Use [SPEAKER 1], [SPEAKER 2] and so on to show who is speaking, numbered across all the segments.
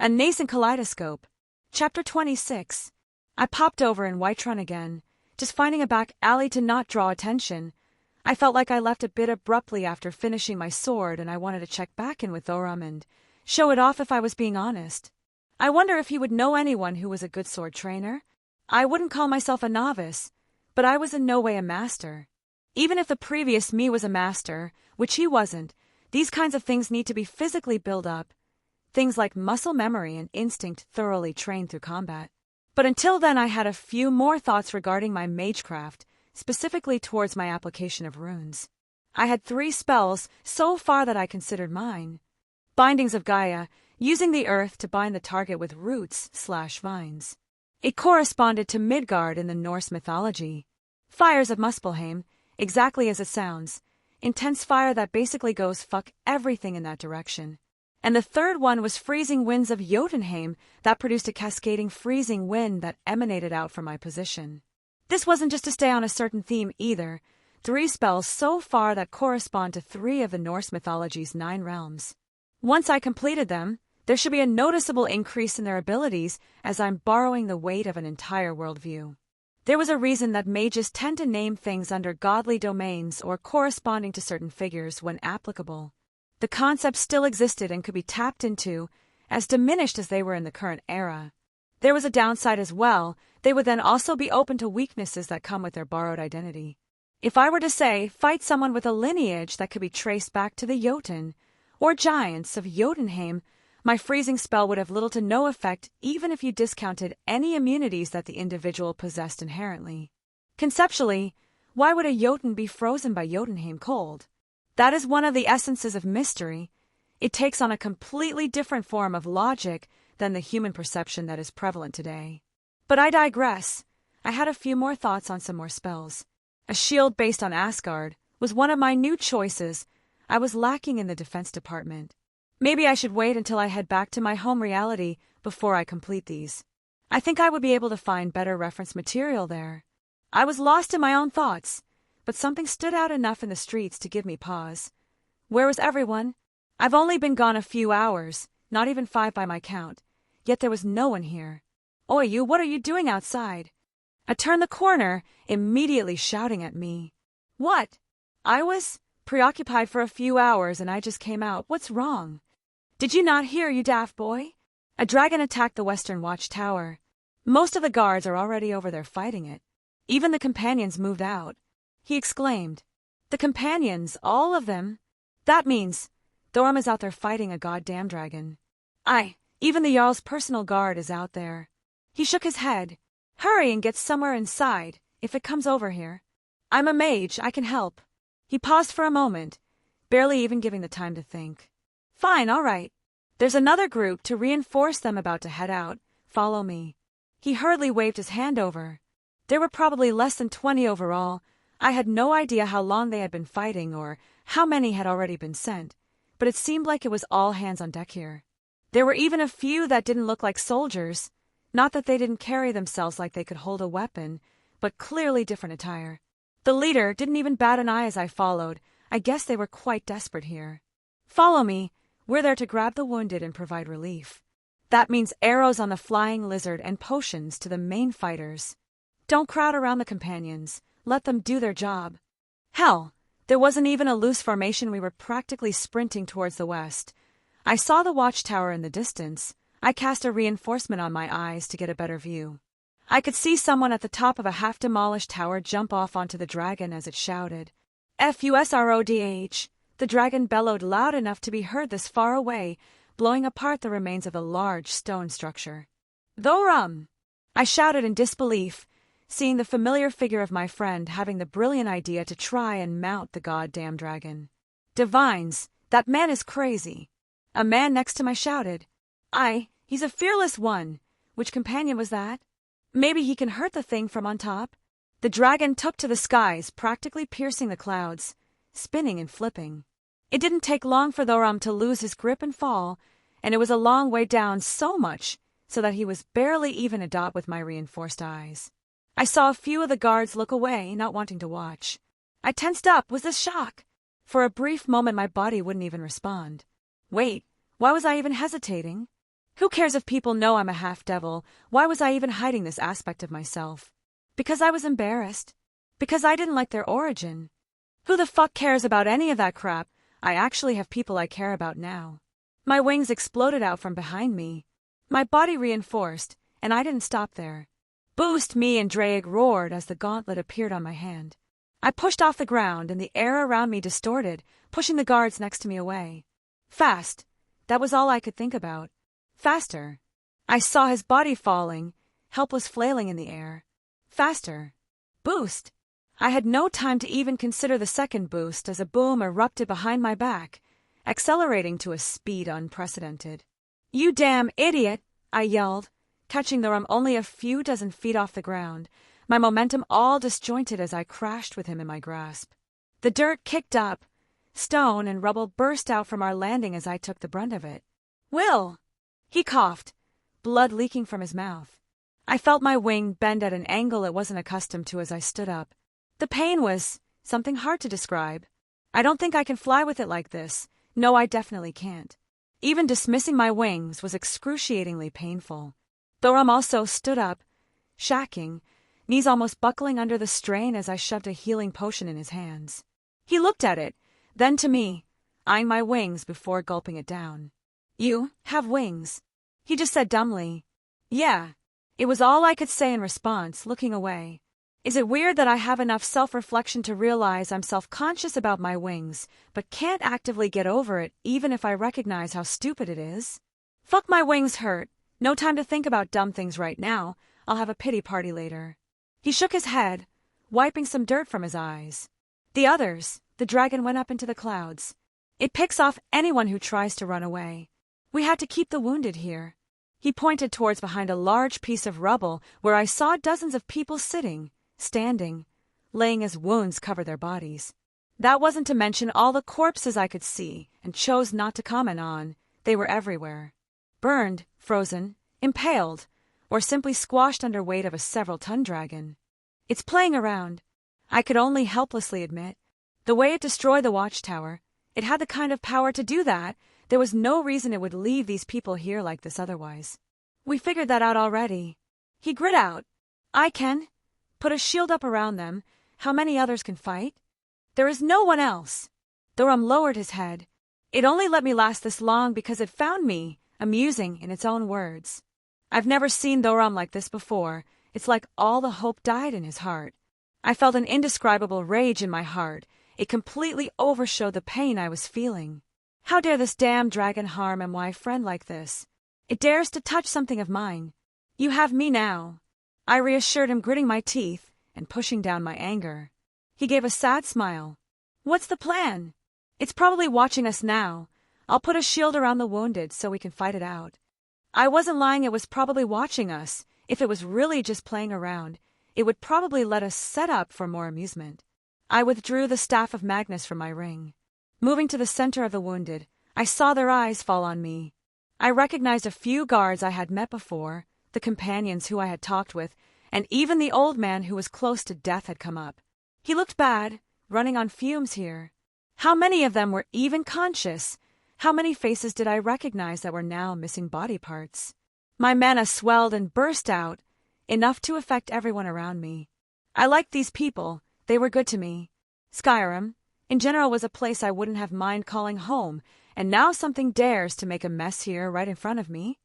[SPEAKER 1] A Nascent Kaleidoscope. Chapter 26. I popped over in Whiterun again, just finding a back alley to not draw attention. I felt like I left a bit abruptly after finishing my sword, and I wanted to check back in with Thorum and show it off if I was being honest. I wonder if he would know anyone who was a good sword trainer. I wouldn't call myself a novice, but I was in no way a master. Even if the previous me was a master, which he wasn't, these kinds of things need to be physically built up. Things like muscle memory and instinct thoroughly trained through combat. But until then I had a few more thoughts regarding my magecraft, specifically towards my application of runes. I had 3 spells so far that I considered mine. Bindings of Gaia, using the earth to bind the target with roots/vines. It corresponded to Midgard in the Norse mythology. Fires of Muspelheim, exactly as it sounds. Intense fire that basically goes fuck everything in that direction. And the third one was freezing winds of Jotunheim that produced a cascading freezing wind that emanated out from my position. This wasn't just to stay on a certain theme either. 3 spells so far that correspond to 3 of the Norse mythology's 9 realms. Once I completed them, there should be a noticeable increase in their abilities as I'm borrowing the weight of an entire worldview. There was a reason that mages tend to name things under godly domains or corresponding to certain figures when applicable. The concepts still existed and could be tapped into, as diminished as they were in the current era. There was a downside as well. They would then also be open to weaknesses that come with their borrowed identity. If I were to say, fight someone with a lineage that could be traced back to the Jotun, or giants of Jotunheim, my freezing spell would have little to no effect even if you discounted any immunities that the individual possessed inherently. Conceptually, why would a Jotun be frozen by Jotunheim cold? That is one of the essences of mystery. It takes on a completely different form of logic than the human perception that is prevalent today. But I digress. I had a few more thoughts on some more spells. A shield based on Asgard was one of my new choices. I was lacking in the defense department. Maybe I should wait until I head back to my home reality before I complete these. I think I would be able to find better reference material there. I was lost in my own thoughts, but something stood out enough in the streets to give me pause. Where was everyone? I've only been gone a few hours, not even 5 by my count, yet there was no one here. Oi, you, what are you doing outside? I turned the corner, immediately shouting at me. What? I was preoccupied for a few hours and I just came out. What's wrong? Did you not hear, you daft boy? A dragon attacked the western watchtower. Most of the guards are already over there fighting it. Even the companions moved out. He exclaimed. The companions, all of them? That means Thorum is out there fighting a goddamn dragon. Aye, even the Jarl's personal guard is out there. He shook his head. Hurry and get somewhere inside, if it comes over here. I'm a mage, I can help. He paused for a moment, barely even giving the time to think. Fine, all right. There's another group to reinforce them about to head out. Follow me. He hurriedly waved his hand over. There were probably less than 20 overall. I had no idea how long they had been fighting or how many had already been sent, but it seemed like it was all hands on deck here. There were even a few that didn't look like soldiers. Not that they didn't carry themselves like they could hold a weapon, but clearly different attire. The leader didn't even bat an eye as I followed. I guess they were quite desperate here. Follow me. We're there to grab the wounded and provide relief. That means arrows on the flying lizard and potions to the main fighters. Don't crowd around the companions. Let them do their job. Hell, there wasn't even a loose formation. We were practically sprinting towards the west. I saw the watchtower in the distance. I cast a reinforcement on my eyes to get a better view. I could see someone at the top of a half-demolished tower jump off onto the dragon as it shouted. FUSRODH! The dragon bellowed loud enough to be heard this far away, blowing apart the remains of a large stone structure. Thorum! I shouted in disbelief, seeing the familiar figure of my friend having the brilliant idea to try and mount the goddamn dragon. Divines, that man is crazy. A man next to me shouted. Aye, he's a fearless one. Which companion was that? Maybe he can hurt the thing from on top. The dragon took to the skies, practically piercing the clouds, spinning and flipping. It didn't take long for Thorum to lose his grip and fall, and it was a long way down, so much so that he was barely even a dot with my reinforced eyes. I saw a few of the guards look away, not wanting to watch. I tensed up. Was this shock? For a brief moment my body wouldn't even respond. Wait, why was I even hesitating? Who cares if people know I'm a half-devil? Why was I even hiding this aspect of myself? Because I was embarrassed. Because I didn't like their origin. Who the fuck cares about any of that crap? I actually have people I care about now. My wings exploded out from behind me. My body reinforced, and I didn't stop there. Boost me and Drake roared as the gauntlet appeared on my hand. I pushed off the ground and the air around me distorted, pushing the guards next to me away. Fast. That was all I could think about. Faster. I saw his body falling, helpless flailing in the air. Faster. Boost. I had no time to even consider the second boost as a boom erupted behind my back, accelerating to a speed unprecedented. You damn idiot, I yelled, catching the rum only a few dozen feet off the ground, my momentum all disjointed as I crashed with him in my grasp. The dirt kicked up, stone and rubble burst out from our landing as I took the brunt of it. Will! He coughed, blood leaking from his mouth. I felt my wing bend at an angle it wasn't accustomed to as I stood up. The pain was something hard to describe. I don't think I can fly with it like this. No, I definitely can't. Even dismissing my wings was excruciatingly painful. Thorum also stood up, shacking, knees almost buckling under the strain as I shoved a healing potion in his hands. He looked at it, then to me, eyeing my wings before gulping it down. You have wings, he just said dumbly. Yeah. It was all I could say in response, looking away. Is it weird that I have enough self-reflection to realize I'm self-conscious about my wings, but can't actively get over it even if I recognize how stupid it is? Fuck, my wings hurt. No time to think about dumb things right now. I'll have a pity party later. He shook his head, wiping some dirt from his eyes. The others, the dragon went up into the clouds. It picks off anyone who tries to run away. We had to keep the wounded here. He pointed towards behind a large piece of rubble where I saw dozens of people sitting, standing, laying as wounds covered their bodies. That wasn't to mention all the corpses I could see and chose not to comment on. They were everywhere. Burned, frozen, impaled, or simply squashed under weight of a several-ton dragon. It's playing around, I could only helplessly admit. The way it destroyed the watchtower, it had the kind of power to do that. There was no reason it would leave these people here like this otherwise. We figured that out already. He grit out. I can. Put a shield up around them. How many others can fight? There is no one else. Thorum lowered his head. It only let me last this long because it found me amusing in its own words. I've never seen Thorum like this before. It's like all the hope died in his heart. I felt an indescribable rage in my heart. It completely overshowed the pain I was feeling. How dare this damn dragon harm my friend like this? It dares to touch something of mine. You have me now. I reassured him, gritting my teeth and pushing down my anger. He gave a sad smile. What's the plan? It's probably watching us now. I'll put a shield around the wounded so we can fight it out. I wasn't lying, it was probably watching us. If it was really just playing around, it would probably let us set up for more amusement. I withdrew the staff of Magnus from my ring. Moving to the center of the wounded, I saw their eyes fall on me. I recognized a few guards I had met before, the companions who I had talked with, and even the old man who was close to death had come up. He looked bad, running on fumes here. How many of them were even conscious? How many faces did I recognize that were now missing body parts? My mana swelled and burst out, enough to affect everyone around me. I liked these people. They were good to me. Skyrim, in general, was a place I wouldn't have mind calling home, and now something dares to make a mess here right in front of me.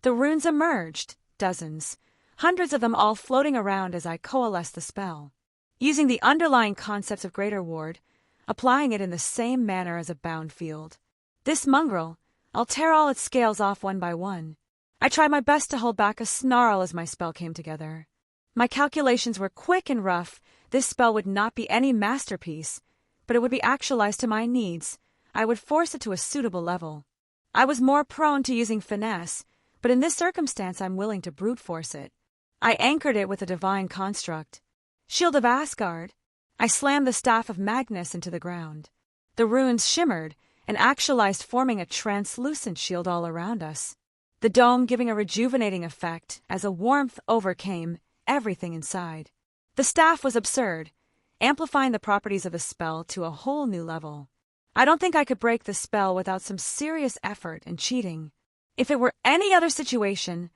[SPEAKER 1] The runes emerged, dozens, hundreds of them all floating around as I coalesced the spell. Using the underlying concepts of Greater Ward, applying it in the same manner as a bound field. This mongrel, I'll tear all its scales off one by one. I tried my best to hold back a snarl as my spell came together. My calculations were quick and rough. This spell would not be any masterpiece, but it would be actualized to my needs. I would force it to a suitable level. I was more prone to using finesse, but in this circumstance I'm willing to brute force it. I anchored it with a divine construct. Shield of Asgard. I slammed the staff of Magnus into the ground. The runes shimmered and actualized, forming a translucent shield all around us. The dome giving a rejuvenating effect as a warmth overcame everything inside. The staff was absurd, amplifying the properties of the spell to a whole new level. I don't think I could break the spell without some serious effort and cheating. If it were any other situation,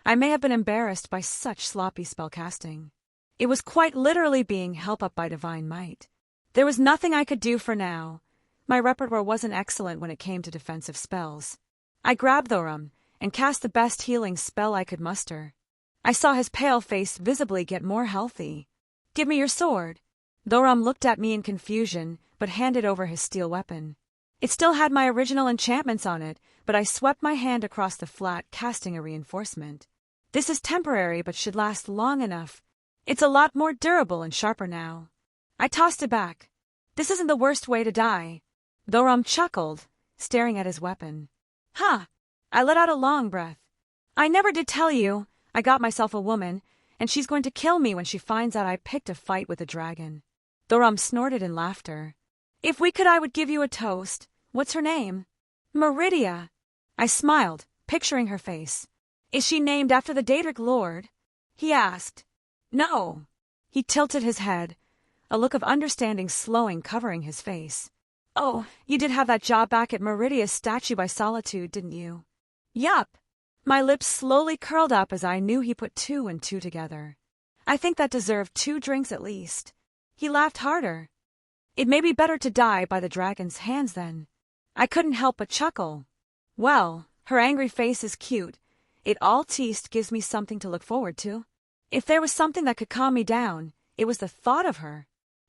[SPEAKER 1] I may have been embarrassed by such sloppy spellcasting. It was quite literally being helped up by divine might. There was nothing I could do for now. My repertoire wasn't excellent when it came to defensive spells. I grabbed Thorum and cast the best healing spell I could muster. I saw his pale face visibly get more healthy. "Give me your sword." Thorum looked at me in confusion, but handed over his steel weapon. It still had my original enchantments on it, but I swept my hand across the flat, casting a reinforcement. "This is temporary, but should last long enough. It's a lot more durable and sharper now." I tossed it back. "This isn't the worst way to die." Thorum chuckled, staring at his weapon. "Huh." I let out a long breath. "I never did tell you. I got myself a woman, and she's going to kill me when she finds out I picked a fight with a dragon." Thorum snorted in laughter. "If we could, I would give you a toast. What's her name?" "Meridia." I smiled, picturing her face. "Is she named after the Daedric Lord?" he asked. "No." He tilted his head, a look of understanding slowing covering his face. "Oh, you did have that job back at Meridia's statue by Solitude, didn't you?" "Yup." My lips slowly curled up as I knew he put two and two together. "I think that deserved 2 drinks at least." He laughed harder. "It may be better to die by the dragon's hands then." I couldn't help but chuckle. Well, her angry face is cute. It all teased gives me something to look forward to. If there was something that could calm me down, it was the thought of her.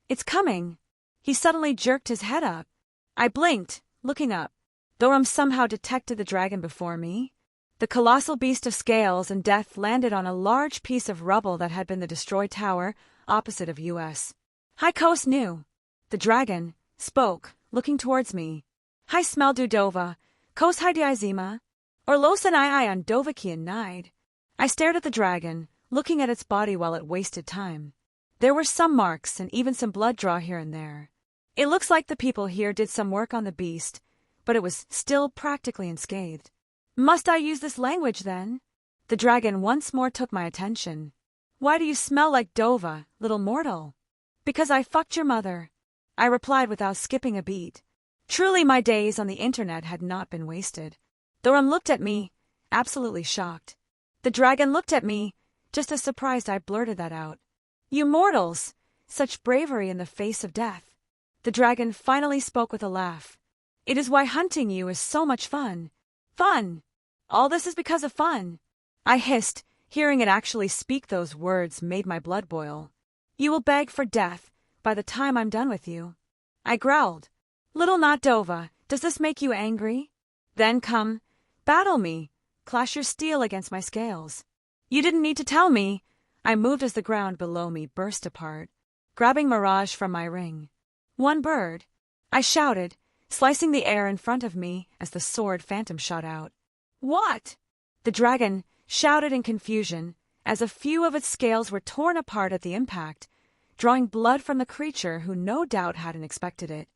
[SPEAKER 1] "It's coming." He suddenly jerked his head up. I blinked, looking up. Thorum somehow detected the dragon before me. The colossal beast of scales and death landed on a large piece of rubble that had been the destroyed tower opposite of US. "Hi, Kos Nu." The dragon spoke, looking towards me. "Hi, smell Dudova. Kos hi diazima. Orlosan I on Dovakian Nide." I stared at the dragon, looking at its body while it wasted time. There were some marks and even some blood draw here and there. It looks like the people here did some work on the beast, but it was still practically unscathed. "Must I use this language then?" The dragon once more took my attention. "Why do you smell like Dova, little mortal?" "Because I fucked your mother," I replied without skipping a beat. Truly my days on the internet had not been wasted. Thorum looked at me, absolutely shocked. The dragon looked at me, just as surprised I blurted that out. "You mortals! Such bravery in the face of death." The dragon finally spoke with a laugh. "It is why hunting you is so much fun." "Fun! All this is because of fun." I hissed, hearing it actually speak those words made my blood boil. "You will beg for death by the time I'm done with you." I growled. "Little Not Dova, does this make you angry? Then come, battle me, clash your steel against my scales." "You didn't need to tell me." I moved as the ground below me burst apart, grabbing Mirage from my ring. "One bird," I shouted, slicing the air in front of me as the sword phantom shot out. "What?" The dragon shouted in confusion as a few of its scales were torn apart at the impact, drawing blood from the creature who no doubt hadn't expected it.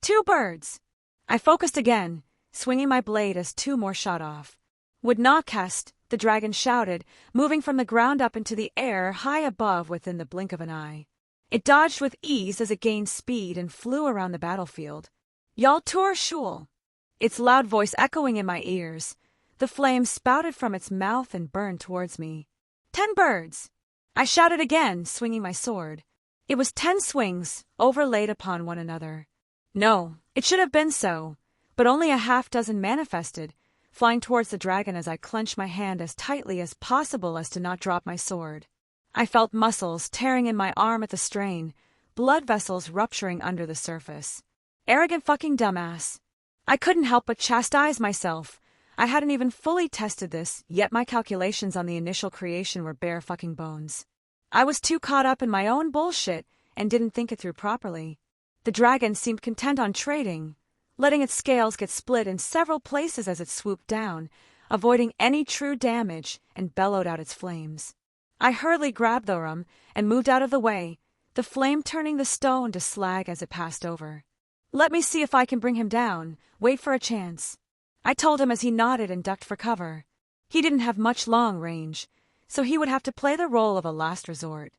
[SPEAKER 1] "2 birds." I focused again, swinging my blade as 2 more shot off. "Would not cast," the dragon shouted, moving from the ground up into the air high above within the blink of an eye. It dodged with ease as it gained speed and flew around the battlefield. "Y'all tour shul." Its loud voice echoing in my ears. The flame spouted from its mouth and burned towards me. 10 birds. I shouted again, swinging my sword. It was 10 swings, overlaid upon one another. No, it should have been so, but only a half-dozen manifested, flying towards the dragon as I clenched my hand as tightly as possible as to not drop my sword. I felt muscles tearing in my arm at the strain, blood vessels rupturing under the surface. Arrogant fucking dumbass. I couldn't help but chastise myself. I hadn't even fully tested this, yet my calculations on the initial creation were bare fucking bones. I was too caught up in my own bullshit and didn't think it through properly. The dragon seemed content on trading, letting its scales get split in several places as it swooped down, avoiding any true damage, and bellowed out its flames. I hurriedly grabbed Thorum and moved out of the way, the flame turning the stone to slag as it passed over. "Let me see if I can bring him down. Wait for a chance," I told him as he nodded and ducked for cover. He didn't have much long range, so he would have to play the role of a last resort.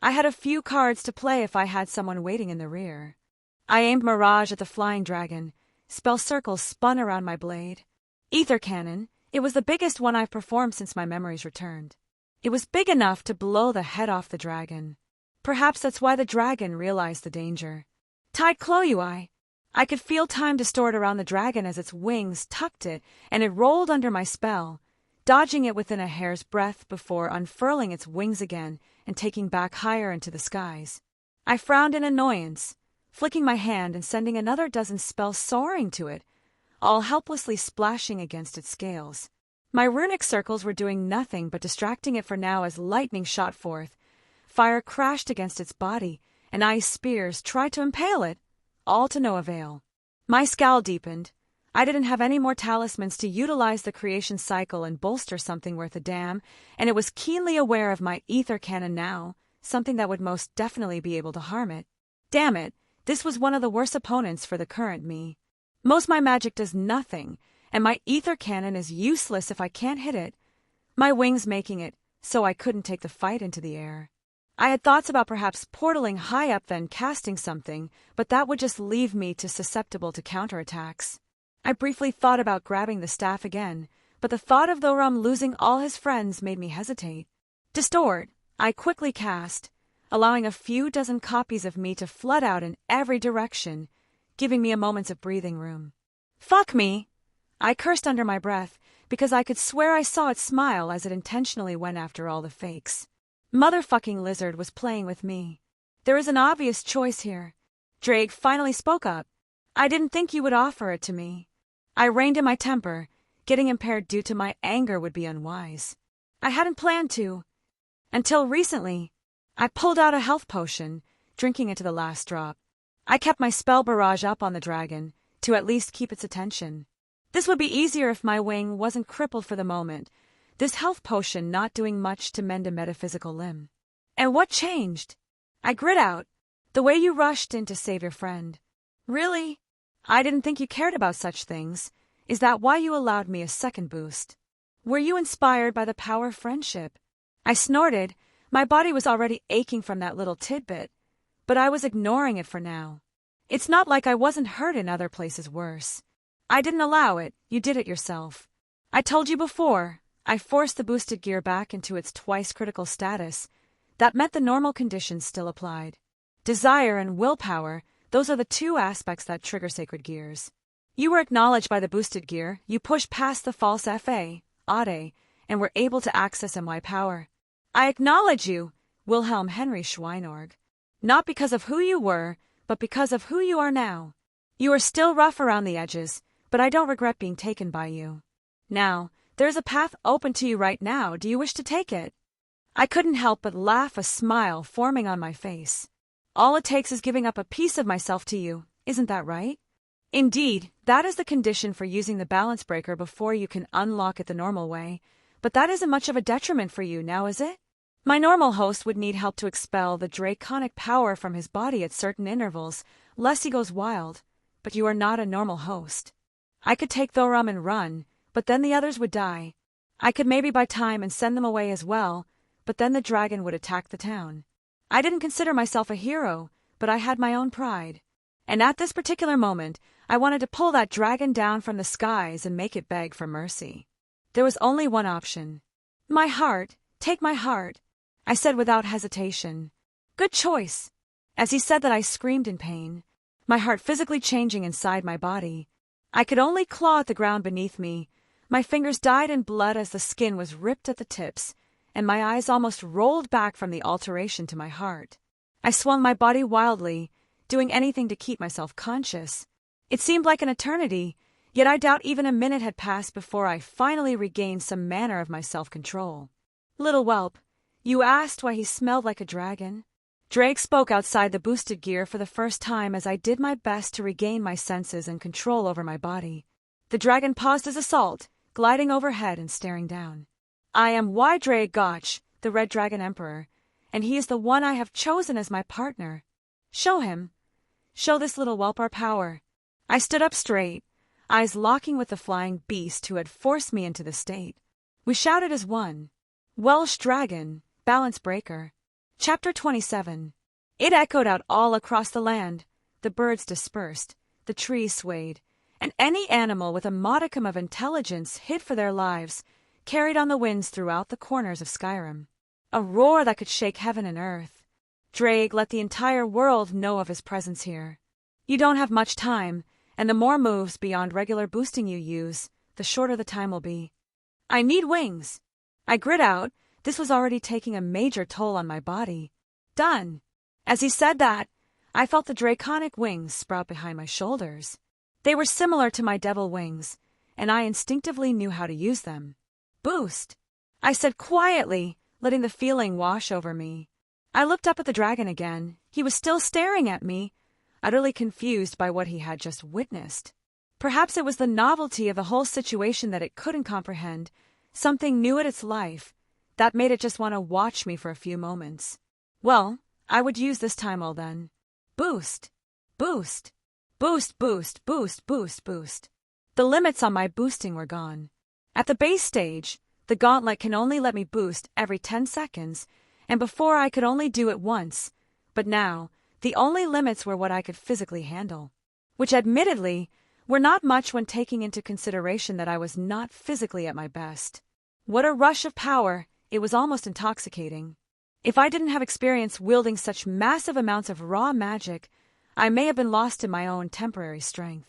[SPEAKER 1] I had a few cards to play if I had someone waiting in the rear. I aimed Mirage at the flying dragon. Spell circles spun around my blade. Ether cannon, It was the biggest one I've performed since my memories returned. It was big enough to blow the head off the dragon. Perhaps that's why the dragon realized the danger. Tied Chloe, I could feel time distort around the dragon as its wings tucked it, and it rolled under my spell, dodging it within a hair's breadth before unfurling its wings again and taking back higher into the skies. I frowned in annoyance, flicking my hand and sending another dozen spells soaring to it, all helplessly splashing against its scales. My runic circles were doing nothing but distracting it for now as lightning shot forth. Fire crashed against its body, and ice spears tried to impale it, all to no avail. My scowl deepened. I didn't have any more talismans to utilize the creation cycle and bolster something worth a damn, and it was keenly aware of my ether cannon now, something that would most definitely be able to harm it. Damn it, this was one of the worst opponents for the current me. Most my magic does nothing, and my ether cannon is useless if I can't hit it, my wings making it so I couldn't take the fight into the air. I had thoughts about perhaps portaling high up then casting something, but that would just leave me too susceptible to counterattacks. I briefly thought about grabbing the staff again, but the thought of Thorum losing all his friends made me hesitate. Distort, I quickly cast, allowing a few dozen copies of me to flood out in every direction, giving me a moment of breathing room. Fuck me! I cursed under my breath, because I could swear I saw it smile as it intentionally went after all the fakes. Motherfucking lizard was playing with me. There is an obvious choice here. Drake finally spoke up. I didn't think you would offer it to me. I reined in my temper. Getting impaired due to my anger would be unwise. I hadn't planned to. Until recently, I pulled out a health potion, drinking it to the last drop. I kept my spell barrage up on the dragon, to at least keep its attention. This would be easier if my wing wasn't crippled for the moment, this health potion not doing much to mend a metaphysical limb. And what changed? I grit out. The way you rushed in to save your friend. Really? I didn't think you cared about such things. Is that why you allowed me a second boost? Were you inspired by the power of friendship? I snorted. My body was already aching from that little tidbit, but I was ignoring it for now. It's not like I wasn't hurt in other places worse. I didn't allow it, you did it yourself. I told you before, I forced the boosted gear back into its twice critical status. That meant the normal conditions still applied. Desire and willpower, those are the two aspects that trigger sacred gears. You were acknowledged by the boosted gear, you pushed past the false FA, Ade, and were able to access MY power. I acknowledge you, Wilhelm Henry Schweinorg. Not because of who you were, but because of who you are now. You are still rough around the edges, but I don't regret being taken by you. Now, there's a path open to you right now. Do you wish to take it? I couldn't help but laugh, a smile forming on my face. All it takes is giving up a piece of myself to you, isn't that right? Indeed, that is the condition for using the balance breaker before you can unlock it the normal way, but that isn't much of a detriment for you now, is it? My normal host would need help to expel the draconic power from his body at certain intervals, lest he goes wild, but you are not a normal host. I could take Thorum and run, but then the others would die. I could maybe buy time and send them away as well, but then the dragon would attack the town. I didn't consider myself a hero, but I had my own pride. And at this particular moment, I wanted to pull that dragon down from the skies and make it beg for mercy. There was only one option. My heart, take my heart, I said without hesitation. Good choice. As he said that, I screamed in pain, my heart physically changing inside my body. I could only claw at the ground beneath me. My fingers dyed in blood as the skin was ripped at the tips, and my eyes almost rolled back from the alteration to my heart. I swung my body wildly, doing anything to keep myself conscious. It seemed like an eternity, yet I doubt even a minute had passed before I finally regained some manner of my self-control. Little whelp, you asked why he smelled like a dragon? Drake spoke outside the boosted gear for the first time as I did my best to regain my senses and control over my body. The dragon paused his assault, gliding overhead and staring down. I am Drake Gotch, the Red Dragon Emperor, and he is the one I have chosen as my partner. Show him. Show this little whelp our power. I stood up straight, eyes locking with the flying beast who had forced me into the state. We shouted as one. Welsh Dragon, Balance Breaker. Chapter 27. It echoed out all across the land. The birds dispersed, the trees swayed, and any animal with a modicum of intelligence hid for their lives, carried on the winds throughout the corners of Skyrim. A roar that could shake heaven and earth. Drake let the entire world know of his presence here. You don't have much time, and the more moves beyond regular boosting you use, the shorter the time will be. I need wings. I grit out. This was already taking a major toll on my body. Done. As he said that, I felt the draconic wings sprout behind my shoulders. They were similar to my devil wings, and I instinctively knew how to use them. Boost, I said quietly, letting the feeling wash over me. I looked up at the dragon again. He was still staring at me, utterly confused by what he had just witnessed. Perhaps it was the novelty of the whole situation that it couldn't comprehend, something new at its life, that made it just want to watch me for a few moments. Well, I would use this time all then. Boost, boost, boost, boost, boost, boost, boost. The limits on my boosting were gone. At the base stage, the gauntlet can only let me boost every 10 seconds, and before I could only do it once, but now, the only limits were what I could physically handle, which admittedly were not much when taking into consideration that I was not physically at my best. What a rush of power, it was almost intoxicating. If I didn't have experience wielding such massive amounts of raw magic, I may have been lost in my own temporary strength.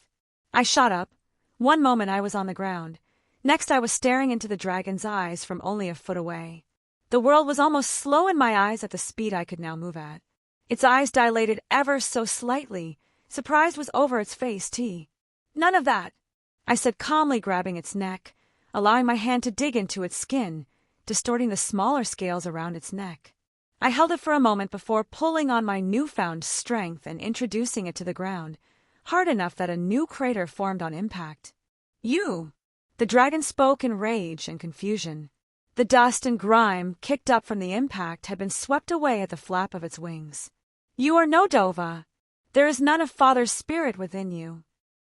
[SPEAKER 1] I shot up. One moment I was on the ground. Next I was staring into the dragon's eyes from only a foot away. The world was almost slow in my eyes at the speed I could now move at. Its eyes dilated ever so slightly. Surprise was over its face, too. None of that, I said calmly, grabbing its neck, allowing my hand to dig into its skin, distorting the smaller scales around its neck. I held it for a moment before pulling on my newfound strength and introducing it to the ground, hard enough that a new crater formed on impact. You! The dragon spoke in rage and confusion. The dust and grime kicked up from the impact had been swept away at the flap of its wings. You are no Dova. There is none of Father's spirit within you.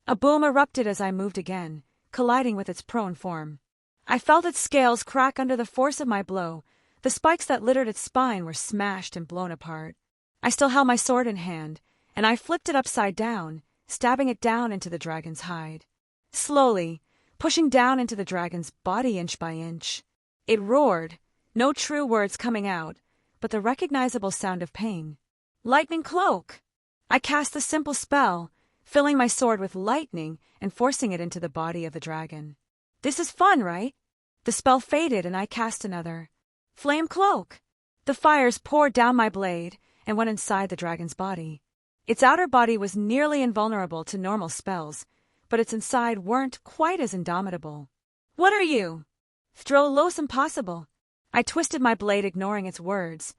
[SPEAKER 1] A boom erupted as I moved again, colliding with its prone form. I felt its scales crack under the force of my blow. The spikes that littered its spine were smashed and blown apart. I still held my sword in hand, and I flipped it upside down, stabbing it down into the dragon's hide. Slowly, pushing down into the dragon's body inch by inch. It roared, no true words coming out, but the recognizable sound of pain. Lightning cloak! I cast the simple spell, filling my sword with lightning and forcing it into the body of the dragon. This is fun, right? The spell faded and I cast another. Flame cloak! The fires poured down my blade and went inside the dragon's body. Its outer body was nearly invulnerable to normal spells, but its inside weren't quite as indomitable. What are you? Throw los impossible. I twisted my blade, ignoring its words,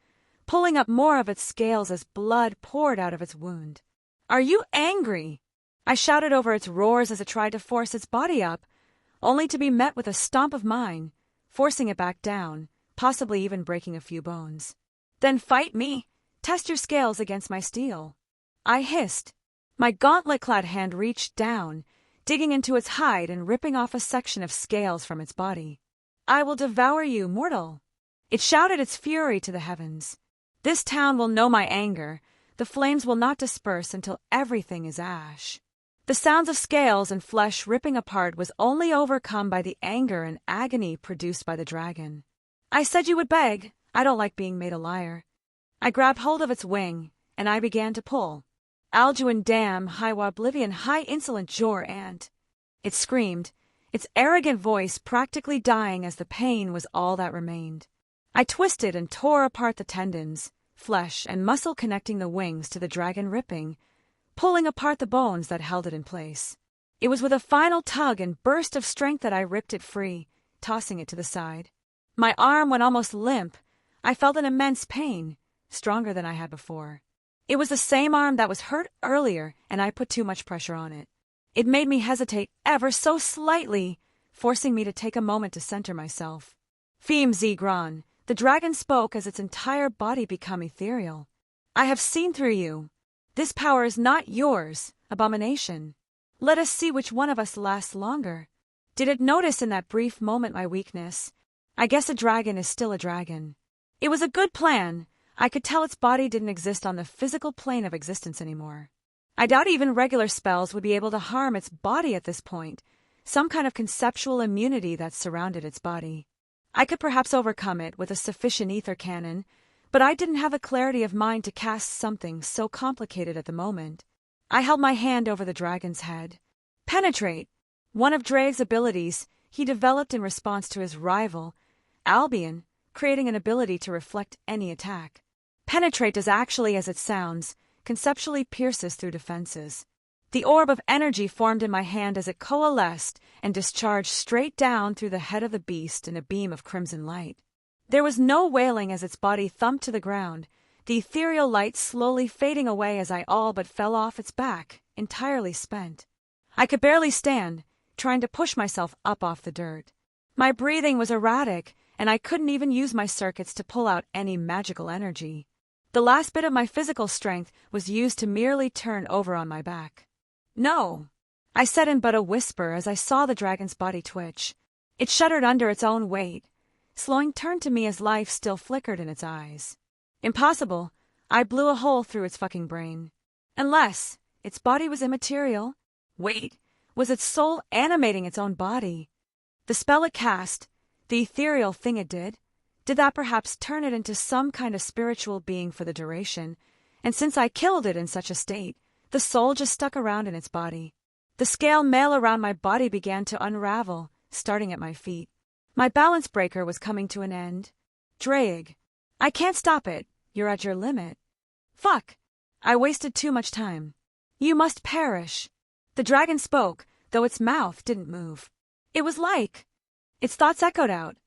[SPEAKER 1] pulling up more of its scales as blood poured out of its wound. Are you angry? I shouted over its roars as it tried to force its body up, only to be met with a stomp of mine, forcing it back down, possibly even breaking a few bones. Then fight me. Test your scales against my steel. I hissed. My gauntlet-clad hand reached down, digging into its hide and ripping off a section of scales from its body. I will devour you, mortal. It shouted its fury to the heavens. This town will know my anger. The flames will not disperse until everything is ash. The sounds of scales and flesh ripping apart was only overcome by the anger and agony produced by the dragon. I said you would beg. I don't like being made a liar. I grabbed hold of its wing, and I began to pull. Alduin damn, high oblivion, high insolent jor ant. It screamed, its arrogant voice practically dying as the pain was all that remained. I twisted and tore apart the tendons, flesh, and muscle connecting the wings to the dragon, ripping, pulling apart the bones that held it in place. It was with a final tug and burst of strength that I ripped it free, tossing it to the side. My arm went almost limp. I felt an immense pain, stronger than I had before. It was the same arm that was hurt earlier, and I put too much pressure on it. It made me hesitate ever so slightly, forcing me to take a moment to center myself. Fim Zegron, the dragon spoke as its entire body became ethereal. I have seen through you. This power is not yours, abomination. Let us see which one of us lasts longer. Did it notice in that brief moment my weakness? I guess a dragon is still a dragon. It was a good plan. I could tell its body didn't exist on the physical plane of existence anymore. I doubt even regular spells would be able to harm its body at this point, some kind of conceptual immunity that surrounded its body. I could perhaps overcome it with a sufficient ether cannon, but I didn't have the clarity of mind to cast something so complicated at the moment. I held my hand over the dragon's head. Penetrate! One of Drake's abilities he developed in response to his rival, Albion, creating an ability to reflect any attack. Penetrate does actually as it sounds, conceptually pierces through defenses. The orb of energy formed in my hand as it coalesced and discharged straight down through the head of the beast in a beam of crimson light. There was no wailing as its body thumped to the ground, the ethereal light slowly fading away as I all but fell off its back, entirely spent. I could barely stand, trying to push myself up off the dirt. My breathing was erratic, and I couldn't even use my circuits to pull out any magical energy. The last bit of my physical strength was used to merely turn over on my back. "No," I said in but a whisper as I saw the dragon's body twitch. It shuddered under its own weight, slowing turned to me as life still flickered in its eyes. "Impossible." I blew a hole through its fucking brain. "Unless its body was immaterial. Wait, was its soul animating its own body? The spell it cast, the ethereal thing it did that perhaps turn it into some kind of spiritual being for the duration? And since I killed it in such a state, the soul just stuck around in its body. The scale mail around my body began to unravel, starting at my feet. My balance breaker was coming to an end. "Draig, I can't stop it. You're at your limit." "Fuck. I wasted too much time." "You must perish." The dragon spoke, though its mouth didn't move. It was like its thoughts echoed out.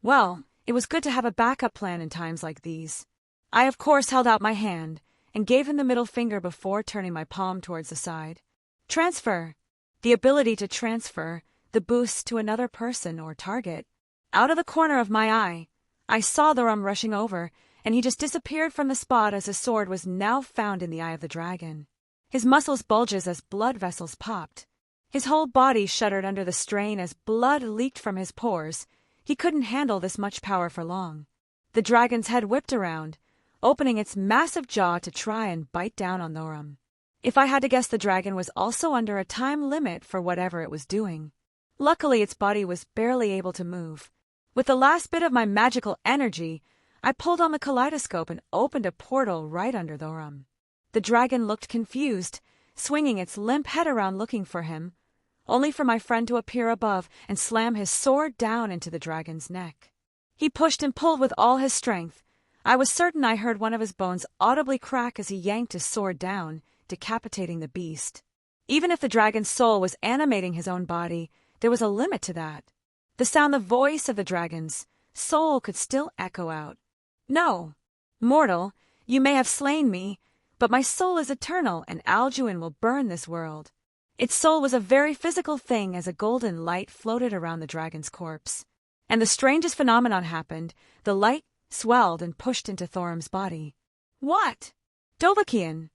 [SPEAKER 1] Well, it was good to have a backup plan in times like these. I of course held out my hand and gave him the middle finger before turning my palm towards the side. Transfer. The ability to transfer the boost to another person or target. Out of the corner of my eye, I saw the rum rushing over, and he just disappeared from the spot as his sword was now found in the eye of the dragon. His muscles bulged as blood vessels popped. His whole body shuddered under the strain as blood leaked from his pores. He couldn't handle this much power for long. The dragon's head whipped around, opening its massive jaw to try and bite down on Thorum. If I had to guess, the dragon was also under a time limit for whatever it was doing. Luckily, its body was barely able to move. With the last bit of my magical energy, I pulled on the kaleidoscope and opened a portal right under Thorum. The dragon looked confused, swinging its limp head around looking for him, only for my friend to appear above and slam his sword down into the dragon's neck. He pushed and pulled with all his strength. I was certain I heard one of his bones audibly crack as he yanked his sword down, decapitating the beast. Even if the dragon's soul was animating his own body, there was a limit to that. The voice of the dragon's soul could still echo out. "No, mortal, you may have slain me, but my soul is eternal, and Alduin will burn this world." Its soul was a very physical thing as a golden light floated around the dragon's corpse. And the strangest phenomenon happened. The light swelled and pushed into Thorum's body. "What?" "Dovahkiin."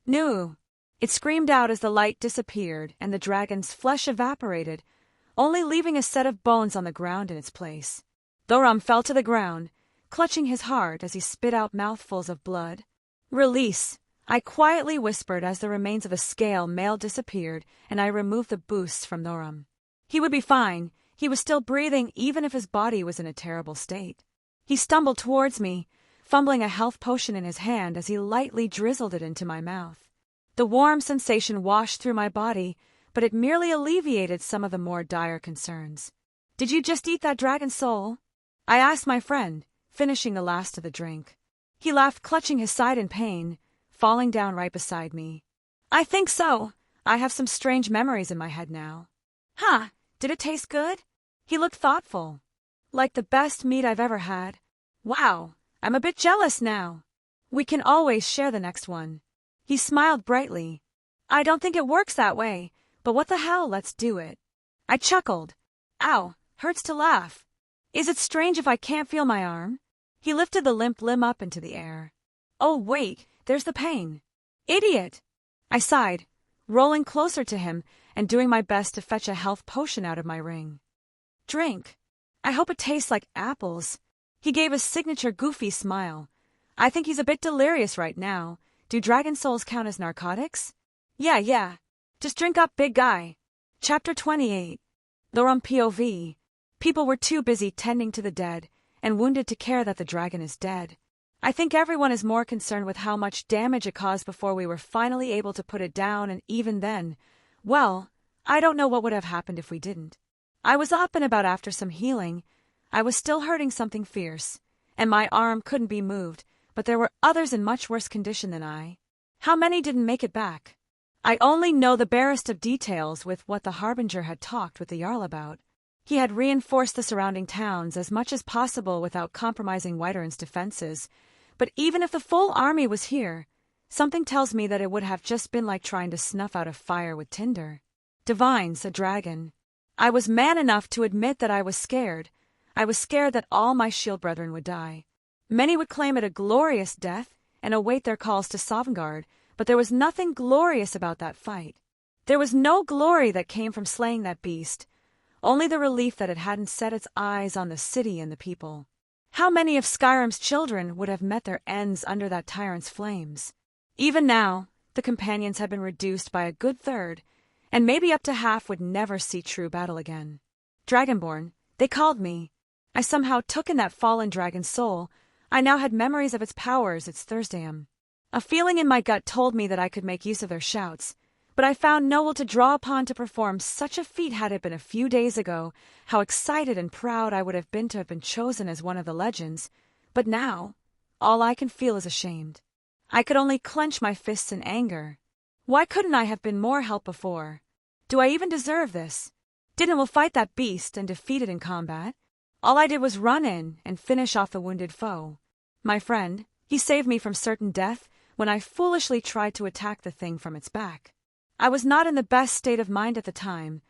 [SPEAKER 1] "No." It screamed out as the light disappeared and the dragon's flesh evaporated, only leaving a set of bones on the ground in its place. Thorum fell to the ground, clutching his heart as he spit out mouthfuls of blood. "Release," I quietly whispered as the remains of a scale mail disappeared and I removed the boosts from Thorum. He would be fine. He was still breathing even if his body was in a terrible state. He stumbled towards me, fumbling a health potion in his hand as he lightly drizzled it into my mouth. The warm sensation washed through my body, but it merely alleviated some of the more dire concerns. "Did you just eat that dragon's soul?" I asked my friend, finishing the last of the drink. He laughed, clutching his side in pain, falling down right beside me. "I think so. I have some strange memories in my head now." "Huh, did it taste good?" He looked thoughtful. "Like the best meat I've ever had." "Wow, I'm a bit jealous now." "We can always share the next one." He smiled brightly. "I don't think it works that way, but what the hell, let's do it." I chuckled. "Ow, hurts to laugh. Is it strange if I can't feel my arm?" He lifted the limp limb up into the air. "Oh wait, there's the pain." "Idiot!" I sighed, rolling closer to him and doing my best to fetch a health potion out of my ring. "Drink. I hope it tastes like apples." He gave a signature goofy smile. "I think he's a bit delirious right now. Do dragon souls count as narcotics?" Yeah. Just drink up, big guy. Chapter 28. Lorum POV. People were too busy tending to the dead and wounded to care that the dragon is dead. I think everyone is more concerned with how much damage it caused before we were finally able to put it down, and even then, well, I don't know what would have happened if we didn't. I was up and about after some healing. I was still hurting something fierce, and my arm couldn't be moved, but there were others in much worse condition than I. How many didn't make it back? I only know the barest of details with what the Harbinger had talked with the Jarl about. He had reinforced the surrounding towns as much as possible without compromising Whiterun's defenses, but even if the full army was here, something tells me that it would have just been like trying to snuff out a fire with tinder. Divines, a dragon. I was man enough to admit that I was scared. I was scared that all my shield brethren would die. Many would claim it a glorious death and await their calls to Sovngarde, but there was nothing glorious about that fight. There was no glory that came from slaying that beast, only the relief that it hadn't set its eyes on the city and the people. How many of Skyrim's children would have met their ends under that tyrant's flames? Even now, the companions had been reduced by a good third, and maybe up to half would never see true battle again. Dragonborn, they called me. I somehow took in that fallen dragon's soul. I now had memories of its powers, its Thursdayum. A feeling in my gut told me that I could make use of their shouts, but I found no one to draw upon to perform such a feat. Had it been a few days ago, how excited and proud I would have been to have been chosen as one of the legends, but now, all I can feel is ashamed. I could only clench my fists in anger. Why couldn't I have been more help before? Do I even deserve this? Didn't we fight that beast and defeat it in combat? All I did was run in and finish off the wounded foe. My friend, he saved me from certain death when I foolishly tried to attack the thing from its back. I was not in the best state of mind at the time.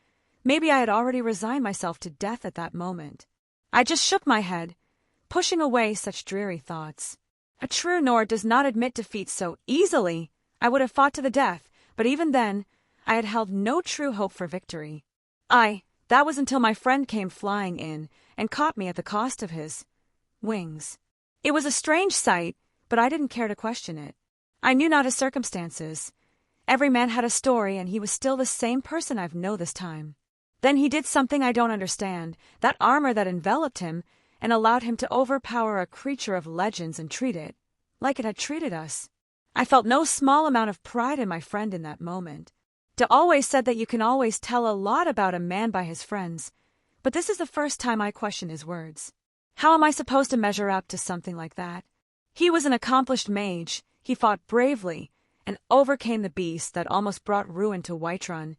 [SPEAKER 1] Maybe I had already resigned myself to death at that moment. I just shook my head, pushing away such dreary thoughts. A true Nord does not admit defeat so easily. I would have fought to the death, but even then, I had held no true hope for victory. That was until my friend came flying in and caught me at the cost of his wings. It was a strange sight, but I didn't care to question it. I knew not his circumstances. Every man had a story, and he was still the same person I've known this time. Then he did something I don't understand, that armor that enveloped him and allowed him to overpower a creature of legends and treat it like it had treated us. I felt no small amount of pride in my friend in that moment. De always said that you can always tell a lot about a man by his friends, but this is the first time I question his words. How am I supposed to measure up to something like that? He was an accomplished mage. He fought bravely and overcame the beast that almost brought ruin to Whiterun,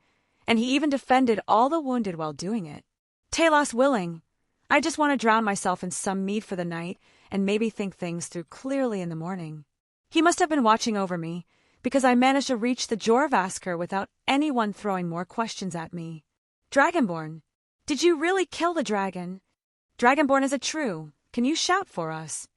[SPEAKER 1] and he even defended all the wounded while doing it. Talos willing, I just want to drown myself in some mead for the night and maybe think things through clearly in the morning. He must have been watching over me, because I managed to reach the Jorvasker without anyone throwing more questions at me. Dragonborn, did you really kill the dragon? Dragonborn, is it true? Can you shout for us?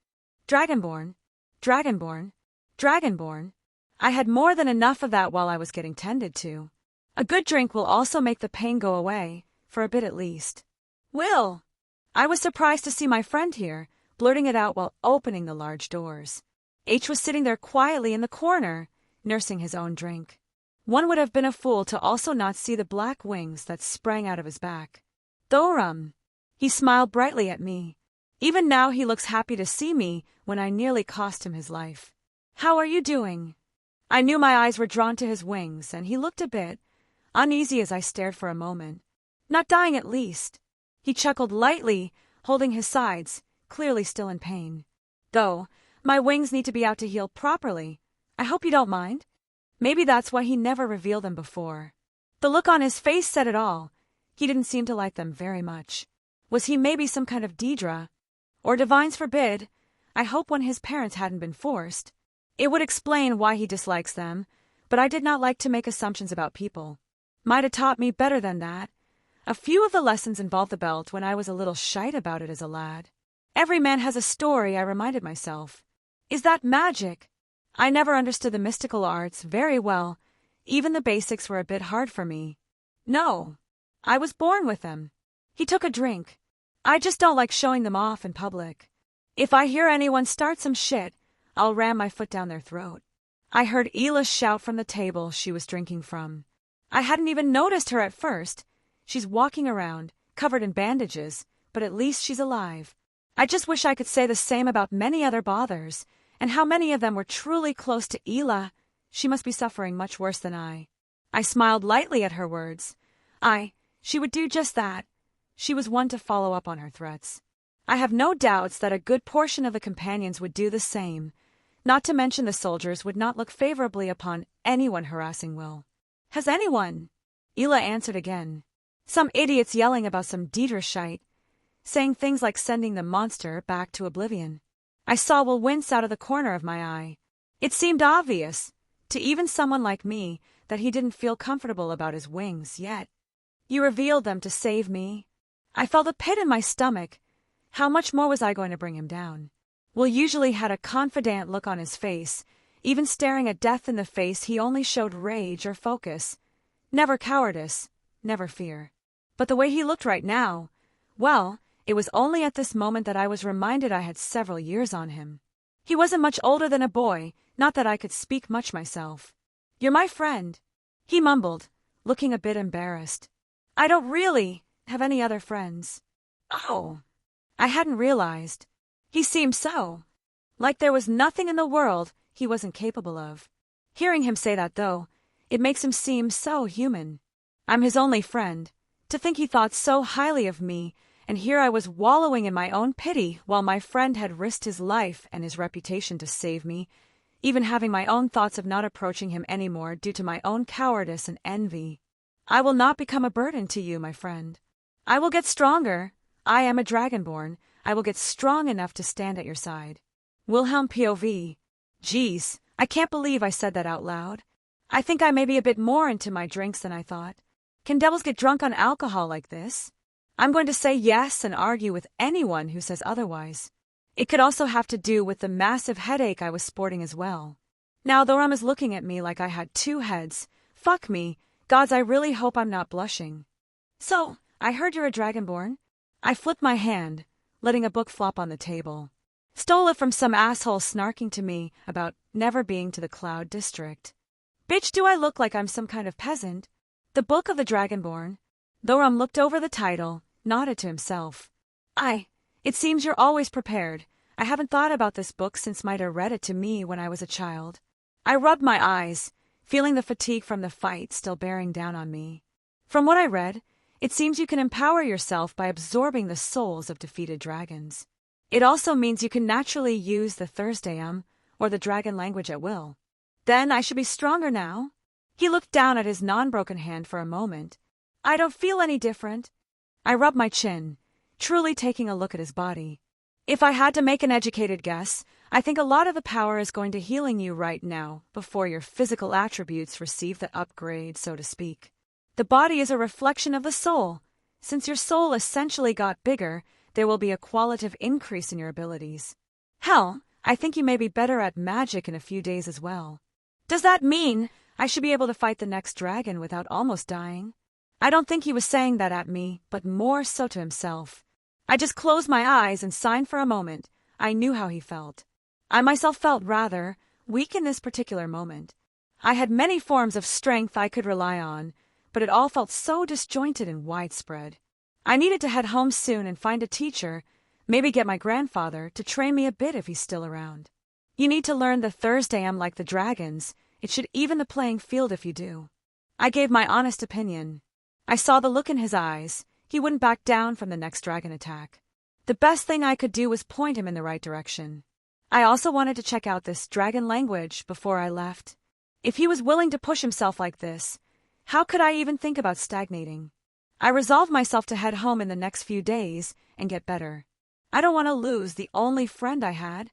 [SPEAKER 1] Dragonborn, Dragonborn, Dragonborn. I had more than enough of that while I was getting tended to. A good drink will also make the pain go away, for a bit at least. Will! I was surprised to see my friend here, blurting it out while opening the large doors. H was sitting there quietly in the corner, nursing his own drink. One would have been a fool to also not see the black wings that sprang out of his back. Thorum! He smiled brightly at me. Even now he looks happy to see me when I nearly cost him his life. How are you doing? I knew my eyes were drawn to his wings, and he looked a bit uneasy as I stared for a moment. Not dying, at least. He chuckled lightly, holding his sides, clearly still in pain. Though, my wings need to be out to heal properly. I hope you don't mind. Maybe that's why he never revealed them before. The look on his face said it all. He didn't seem to like them very much. Was he maybe some kind of Daedra? Or divines forbid, I hope when his parents hadn't been forced. It would explain why he dislikes them, but I did not like to make assumptions about people. Might have taught me better than that. A few of the lessons involved the belt when I was a little shite about it as a lad. Every man has a story, I reminded myself. Is that magic? I never understood the mystical arts very well. Even the basics were a bit hard for me. No, I was born with them. He took a drink. I just don't like showing them off in public. If I hear anyone start some shit, I'll ram my foot down their throat. I heard Ela shout from the table she was drinking from. I hadn't even noticed her at first. She's walking around, covered in bandages, but at least she's alive. I just wish I could say the same about many other bothers, and how many of them were truly close to Ela. She must be suffering much worse than I. I smiled lightly at her words. She would do just that. She was one to follow up on her threats. I have no doubts that a good portion of the companions would do the same. Not to mention the soldiers would not look favorably upon anyone harassing Will. Has anyone? Ela answered again. Some idiots yelling about some Deidre shite, saying things like sending the monster back to oblivion. I saw Will wince out of the corner of my eye. It seemed obvious, to even someone like me, that he didn't feel comfortable about his wings yet. You revealed them to save me. I felt a pit in my stomach. How much more was I going to bring him down? Will usually had a confident look on his face. Even staring at death in the face, he only showed rage or focus. Never cowardice, never fear. But the way he looked right now, well, it was only at this moment that I was reminded I had several years on him. He wasn't much older than a boy, not that I could speak much myself. You're my friend, he mumbled, looking a bit embarrassed. I don't really have any other friends. Oh, I hadn't realized. He seemed so. Like there was nothing in the world he wasn't capable of. Hearing him say that, though, it makes him seem so human. I'm his only friend. To think he thought so highly of me, and here I was wallowing in my own pity while my friend had risked his life and his reputation to save me, even having my own thoughts of not approaching him anymore due to my own cowardice and envy. I will not become a burden to you, my friend. I will get stronger. I am a dragonborn. I will get strong enough to stand at your side. Wilhelm POV. Geez, I can't believe I said that out loud. I think I may be a bit more into my drinks than I thought. Can devils get drunk on alcohol like this? I'm going to say yes and argue with anyone who says otherwise. It could also have to do with the massive headache I was sporting as well. Now Thorum is looking at me like I had two heads. Fuck me. Gods, I really hope I'm not blushing. So, I heard you're a dragonborn. I flipped my hand, letting a book flop on the table. Stole it from some asshole snarking to me about never being to the Cloud District. Bitch, do I look like I'm some kind of peasant? The Book of the Dragonborn. Thorum looked over the title, nodded to himself. It seems you're always prepared. I haven't thought about this book since Mida read it to me when I was a child. I rubbed my eyes, feeling the fatigue from the fight still bearing down on me. From what I read, it seems you can empower yourself by absorbing the souls of defeated dragons. It also means you can naturally use the Thursdayum, or the dragon language at will. Then I should be stronger now. He looked down at his non-broken hand for a moment. I don't feel any different. I rubbed my chin, truly taking a look at his body. If I had to make an educated guess, I think a lot of the power is going to healing you right now, before your physical attributes receive the upgrade, so to speak. The body is a reflection of the soul. Since your soul essentially got bigger, there will be a qualitative increase in your abilities. Hell, I think you may be better at magic in a few days as well. Does that mean I should be able to fight the next dragon without almost dying? I don't think he was saying that at me, but more so to himself. I just closed my eyes and signed for a moment. I knew how he felt. I myself felt rather weak in this particular moment. I had many forms of strength I could rely on, but it all felt so disjointed and widespread. I needed to head home soon and find a teacher, maybe get my grandfather to train me a bit if he's still around. You need to learn the Thursdayum like the dragons. It should even the playing field if you do. I gave my honest opinion. I saw the look in his eyes. He wouldn't back down from the next dragon attack. The best thing I could do was point him in the right direction. I also wanted to check out this dragon language before I left. If he was willing to push himself like this, how could I even think about stagnating? I resolved myself to head home in the next few days and get better. I don't want to lose the only friend I had.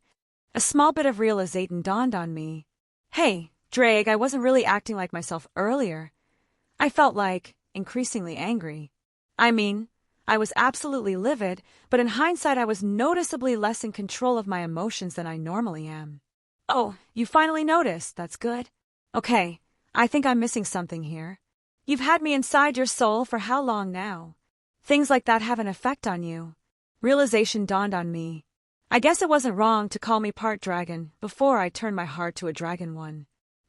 [SPEAKER 1] A small bit of realization dawned on me. Hey, Drake, I wasn't really acting like myself earlier. I felt like increasingly angry. I mean, I was absolutely livid, but in hindsight I was noticeably less in control of my emotions than I normally am. Oh, you finally noticed. That's good. Okay, I think I'm missing something here. You've had me inside your soul for how long now? Things like that have an effect on you. Realization dawned on me. I guess it wasn't wrong to call me part dragon before I turned my heart to a dragon one.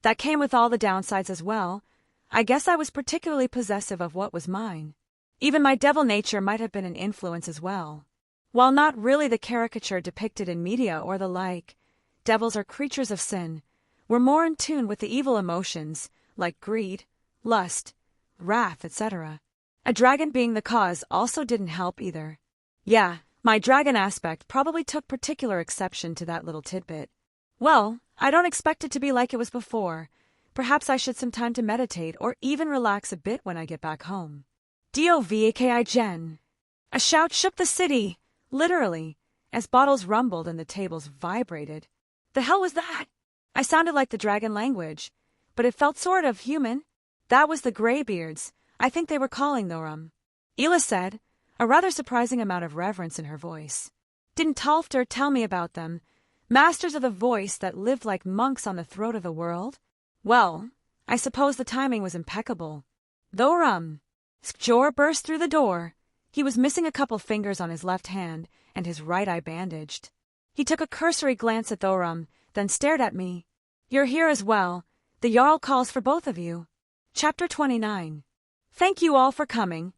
[SPEAKER 1] That came with all the downsides as well. I guess I was particularly possessive of what was mine. Even my devil nature might have been an influence as well. While not really the caricature depicted in media or the like, devils are creatures of sin. We're more in tune with the evil emotions, like greed, lust, wrath, etc. A dragon being the cause also didn't help either. Yeah, my dragon aspect probably took particular exception to that little tidbit. Well, I don't expect it to be like it was before. Perhaps I should some time to meditate or even relax a bit when I get back home. DOVAKI Jen. A shout shook the city, literally, as bottles rumbled and the tables vibrated. The hell was that? I sounded like the dragon language, but it felt sort of human. That was the Greybeards. I think they were calling Thorum. Ela said, a rather surprising amount of reverence in her voice. Didn't Talfter tell me about them? Masters of the voice that lived like monks on the throat of the world? Well, I suppose the timing was impeccable. Thorum! Skjor burst through the door. He was missing a couple fingers on his left hand and his right eye bandaged. He took a cursory glance at Thorum, then stared at me. You're here as well. The Jarl calls for both of you. Chapter 29. Thank you all for coming.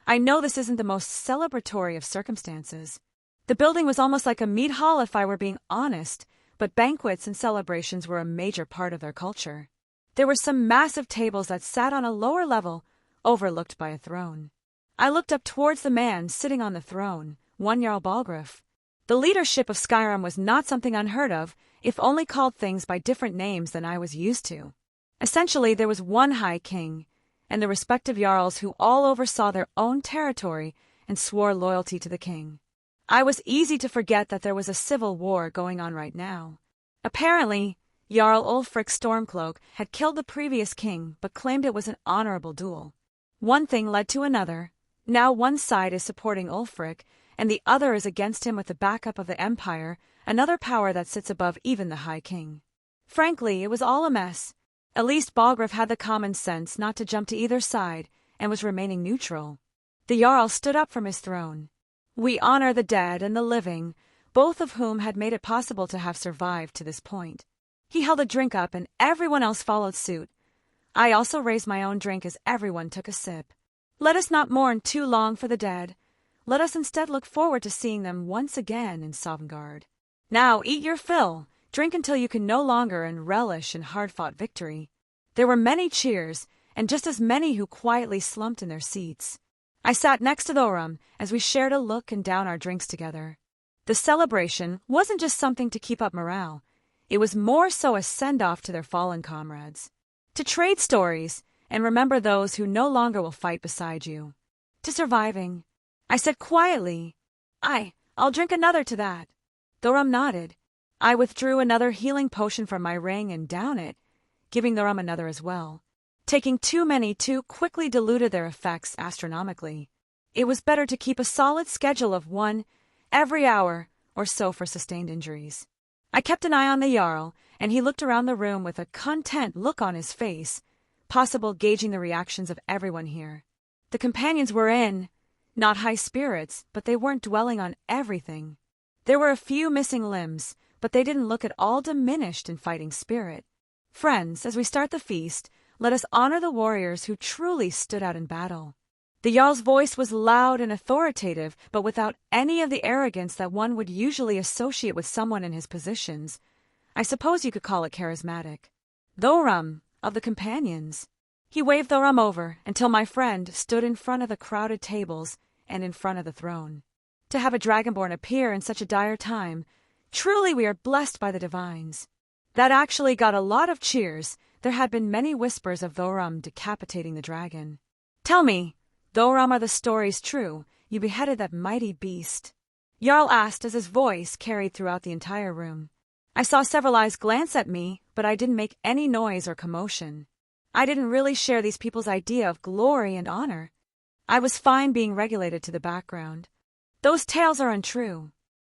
[SPEAKER 1] I know this isn't the most celebratory of circumstances. The building was almost like a mead hall if I were being honest, but banquets and celebrations were a major part of their culture. There were some massive tables that sat on a lower level, overlooked by a throne. I looked up towards the man sitting on the throne, one Jarl Balgruuf. The leadership of Skyrim was not something unheard of, if only called things by different names than I was used to. Essentially, there was one High King, and the respective Jarls who all oversaw their own territory and swore loyalty to the king. I was easy to forget that there was a civil war going on right now. Apparently, Jarl Ulfric Stormcloak had killed the previous king but claimed it was an honorable duel. One thing led to another. Now one side is supporting Ulfric, and the other is against him with the backup of the Empire, another power that sits above even the High King. Frankly, it was all a mess. At least Balgruuf had the common sense not to jump to either side and was remaining neutral. The Jarl stood up from his throne. We honor the dead and the living, both of whom had made it possible to have survived to this point. He held a drink up and everyone else followed suit. I also raised my own drink as everyone took a sip. Let us not mourn too long for the dead. Let us instead look forward to seeing them once again in Sovngarde. Now eat your fill, drink until you can no longer and relish in hard-fought victory. There were many cheers, and just as many who quietly slumped in their seats. I sat next to Thorum as we shared a look and downed our drinks together. The celebration wasn't just something to keep up morale. It was more so a send-off to their fallen comrades. To trade stories and remember those who no longer will fight beside you. To surviving. I said quietly, I'll drink another to that. Thorum nodded. I withdrew another healing potion from my ring and downed it, giving Thorum another as well. Taking too many too quickly diluted their effects astronomically. It was better to keep a solid schedule of one every hour or so for sustained injuries. I kept an eye on the Jarl, and he looked around the room with a content look on his face, possible gauging the reactions of everyone here. The companions were in, not high spirits, but they weren't dwelling on everything. There were a few missing limbs, but they didn't look at all diminished in fighting spirit. Friends, as we start the feast, let us honor the warriors who truly stood out in battle. The Jarl's voice was loud and authoritative, but without any of the arrogance that one would usually associate with someone in his positions. I suppose you could call it charismatic. Thorum, of the companions. He waved Thorum over until my friend stood in front of the crowded tables and in front of the throne. To have a dragonborn appear in such a dire time, truly we are blessed by the divines. That actually got a lot of cheers. There had been many whispers of Thorum decapitating the dragon. Tell me, Thorum, are the stories true? You beheaded that mighty beast. Jarl asked as his voice carried throughout the entire room. I saw several eyes glance at me, but I didn't make any noise or commotion. I didn't really share these people's idea of glory and honor. I was fine being regulated to the background. Those tales are untrue.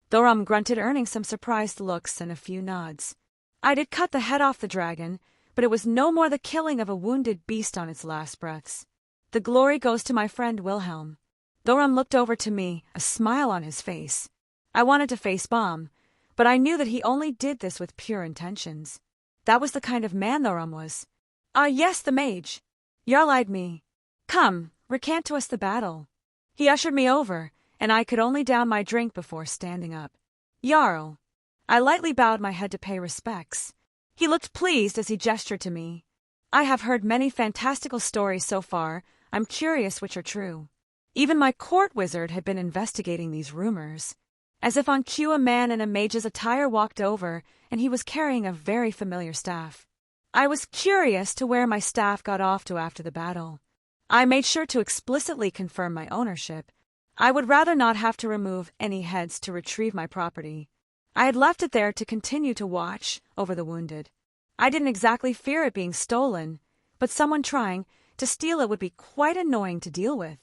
[SPEAKER 1] Thorum grunted, earning some surprised looks and a few nods. I did cut the head off the dragon, but it was no more the killing of a wounded beast on its last breaths. The glory goes to my friend Wilhelm. Thorum looked over to me, a smile on his face. I wanted to face bomb, but I knew that he only did this with pure intentions. That was the kind of man the rum was. Yes, the mage. Jarl eyed me. Come, recant to us the battle. He ushered me over, and I could only down my drink before standing up. Jarl. I lightly bowed my head to pay respects. He looked pleased as he gestured to me. I have heard many fantastical stories so far. I'm curious which are true. Even my court wizard had been investigating these rumors. As if on cue, a man in a mage's attire walked over, and he was carrying a very familiar staff. I was curious to where my staff got off to after the battle. I made sure to explicitly confirm my ownership. I would rather not have to remove any heads to retrieve my property. I had left it there to continue to watch over the wounded. I didn't exactly fear it being stolen, but someone trying to steal it would be quite annoying to deal with.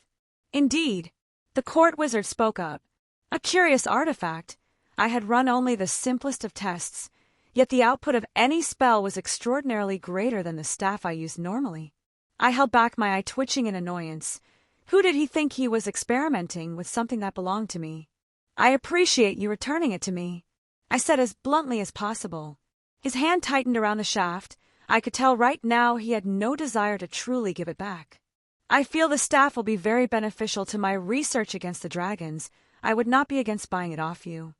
[SPEAKER 1] Indeed, the court wizard spoke up. A curious artifact. I had run only the simplest of tests, yet the output of any spell was extraordinarily greater than the staff I used normally. I held back my eye twitching in annoyance. Who did he think he was experimenting with something that belonged to me? I appreciate you returning it to me, I said as bluntly as possible. His hand tightened around the shaft. I could tell right now he had no desire to truly give it back. I feel the staff will be very beneficial to my research against the dragons. I would not be against buying it off you.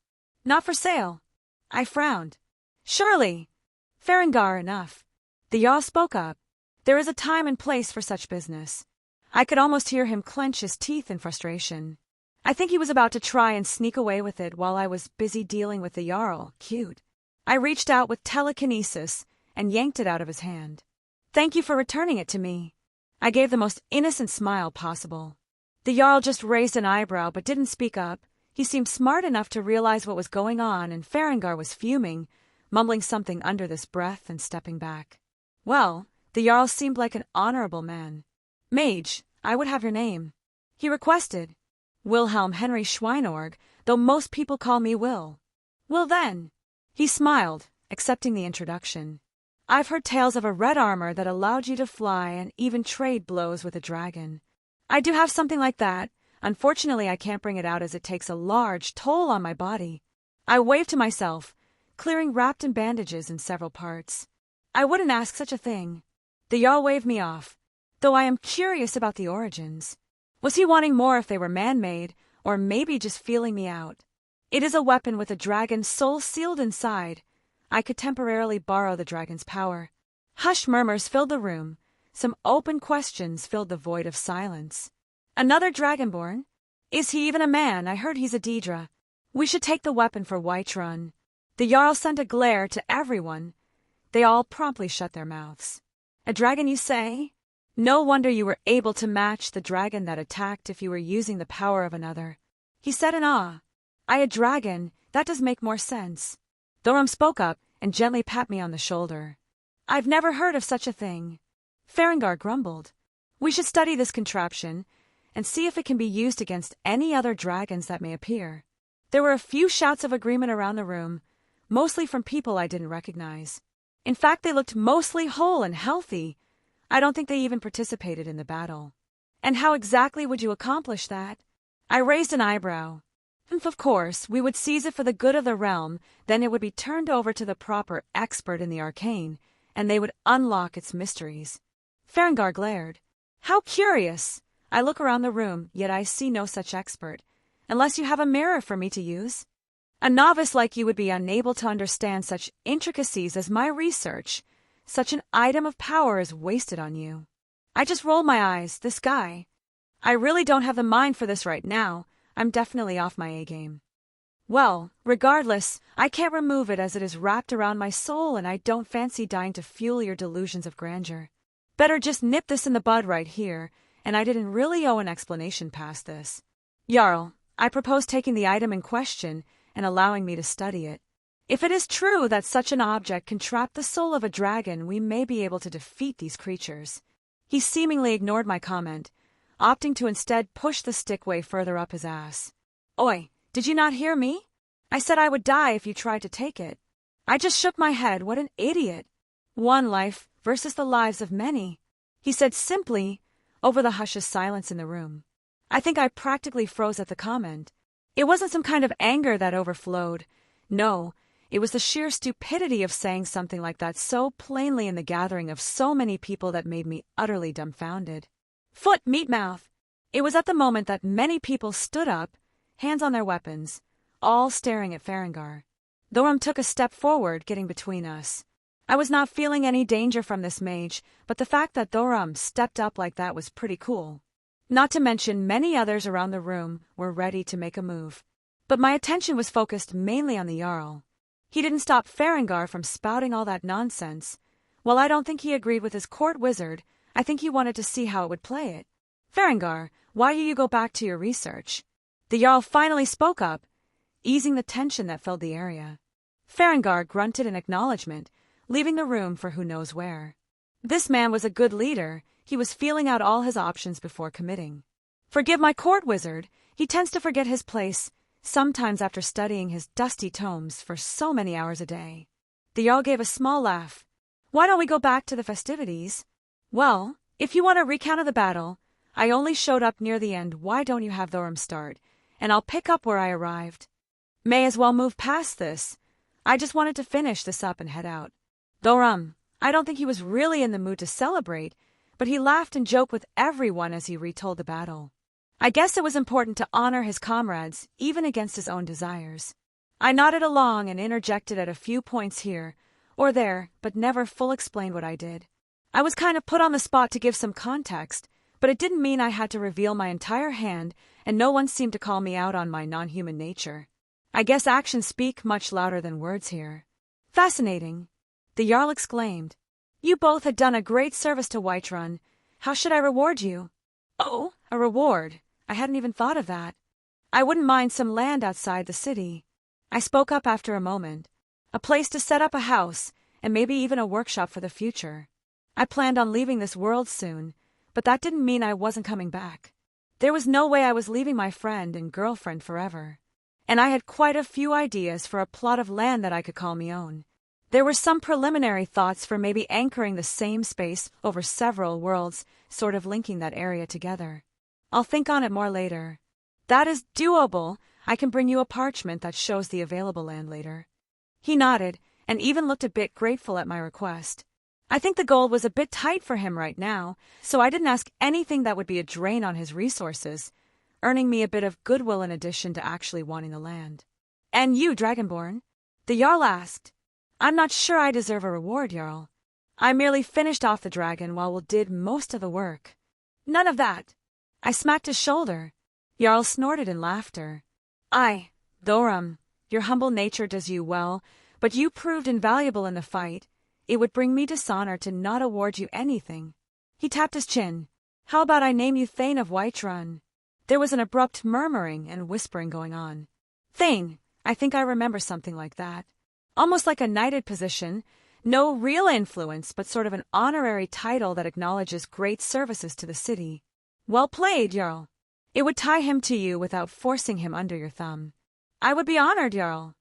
[SPEAKER 1] Not for sale. I frowned. Surely. Farengar, enough. The Jarl spoke up. There is a time and place for such business. I could almost hear him clench his teeth in frustration. I think he was about to try and sneak away with it while I was busy dealing with the Jarl. Cute. I reached out with telekinesis and yanked it out of his hand. Thank you for returning it to me. I gave the most innocent smile possible. The Jarl just raised an eyebrow but didn't speak up. He seemed smart enough to realize what was going on, and Farengar was fuming, mumbling something under this breath and stepping back. Well, the Jarl seemed like an honorable man. Mage, I would have your name. He requested. Wilhelm Henry Schweinorg, though most people call me Will. Will then. He smiled, accepting the introduction. I've heard tales of a red armor that allowed you to fly and even trade blows with a dragon. I do have something like that. Unfortunately, I can't bring it out as it takes a large toll on my body. I waved to myself, clearing wrapped in bandages in several parts. I wouldn't ask such a thing. The Jarl waved me off, though I am curious about the origins. Was he wanting more if they were man-made, or maybe just feeling me out? It is a weapon with a dragon's soul sealed inside. I could temporarily borrow the dragon's power. Hushed murmurs filled the room. Some open questions filled the void of silence. Another dragonborn? Is he even a man? I heard he's a Daedra. We should take the weapon for Whiterun. The Jarl sent a glare to everyone. They all promptly shut their mouths. A dragon, you say? No wonder you were able to match the dragon that attacked if you were using the power of another. He said in awe. A dragon, that does make more sense. Thorum spoke up and gently pat me on the shoulder. I've never heard of such a thing. Farengar grumbled. We should study this contraption and see if it can be used against any other dragons that may appear. There were a few shouts of agreement around the room, mostly from people I didn't recognize. In fact, they looked mostly whole and healthy. I don't think they even participated in the battle. And how exactly would you accomplish that? I raised an eyebrow. Of course, we would seize it for the good of the realm, then it would be turned over to the proper expert in the arcane, and they would unlock its mysteries. Farengar glared. How curious! I look around the room, yet I see no such expert, unless you have a mirror for me to use. A novice like you would be unable to understand such intricacies as my research. Such an item of power is wasted on you. I just roll my eyes. This guy. I really don't have the mind for this right now. I'm definitely off my A-game. Well, regardless, I can't remove it as it is wrapped around my soul, and I don't fancy dying to fuel your delusions of grandeur. Better just nip this in the bud right here, and I didn't really owe an explanation past this. Jarl, I propose taking the item in question and allowing me to study it. If it is true that such an object can trap the soul of a dragon, we may be able to defeat these creatures. He seemingly ignored my comment, opting to instead push the stick way further up his ass. Oi, did you not hear me? I said I would die if you tried to take it. I just shook my head. What an idiot. One life versus the lives of many, he said simply, over the hush's silence in the room. I think I practically froze at the comment. It wasn't some kind of anger that overflowed. No, It was the sheer stupidity of saying something like that so plainly in the gathering of so many people that made me utterly dumbfounded. Foot meat mouth! It was at the moment that many people stood up, hands on their weapons, all staring at Farengar. Thorum took a step forward, getting between us. I was not feeling any danger from this mage, but the fact that Thorum stepped up like that was pretty cool. Not to mention many others around the room were ready to make a move. But my attention was focused mainly on the Jarl. He didn't stop Farengar from spouting all that nonsense. While I don't think he agreed with his court wizard, I think he wanted to see how it would play it. Farengar, why do you go back to your research? The Jarl finally spoke up, easing the tension that filled the area. Farengar grunted in acknowledgement, leaving the room for who knows where. This man was a good leader. He was feeling out all his options before committing. Forgive my court wizard, he tends to forget his place, sometimes after studying his dusty tomes for so many hours a day. The Jarl gave a small laugh. Why don't we go back to the festivities? Well, if you want a recount of the battle, I only showed up near the end. Why don't you have Thorum start, and I'll pick up where I arrived. May as well move past this. I just wanted to finish this up and head out. Thorum, I don't think he was really in the mood to celebrate, but he laughed and joked with everyone as he retold the battle. I guess it was important to honor his comrades, even against his own desires. I nodded along and interjected at a few points here or there, but never full explained what I did. I was kind of put on the spot to give some context, but it didn't mean I had to reveal my entire hand, and no one seemed to call me out on my non-human nature. I guess actions speak much louder than words here. Fascinating, the Jarl exclaimed. You both had done a great service to Whiterun. How should I reward you? Oh, a reward. I hadn't even thought of that. I wouldn't mind some land outside the city. I spoke up after a moment. A place to set up a house, and maybe even a workshop for the future. I planned on leaving this world soon, but that didn't mean I wasn't coming back. There was no way I was leaving my friend and girlfriend forever. And I had quite a few ideas for a plot of land that I could call me own. There were some preliminary thoughts for maybe anchoring the same space over several worlds, sort of linking that area together. I'll think on it more later. That is doable. I can bring you a parchment that shows the available land later. He nodded, and even looked a bit grateful at my request. I think the goal was a bit tight for him right now, so I didn't ask anything that would be a drain on his resources, earning me a bit of goodwill in addition to actually wanting the land. And you, Dragonborn? The Jarl asked. I'm not sure I deserve a reward, Jarl. I merely finished off the dragon while Will did most of the work. None of that. I smacked his shoulder. Jarl snorted in laughter. Thorum, your humble nature does you well, but you proved invaluable in the fight. It would bring me dishonor to not award you anything. He tapped his chin. How about I name you Thane of Whiterun? There was an abrupt murmuring and whispering going on. Thane, I think I remember something like that. Almost like a knighted position, no real influence, but sort of an honorary title that acknowledges great services to the city. Well played, Jarl. It would tie him to you without forcing him under your thumb. I would be honored, Jarl.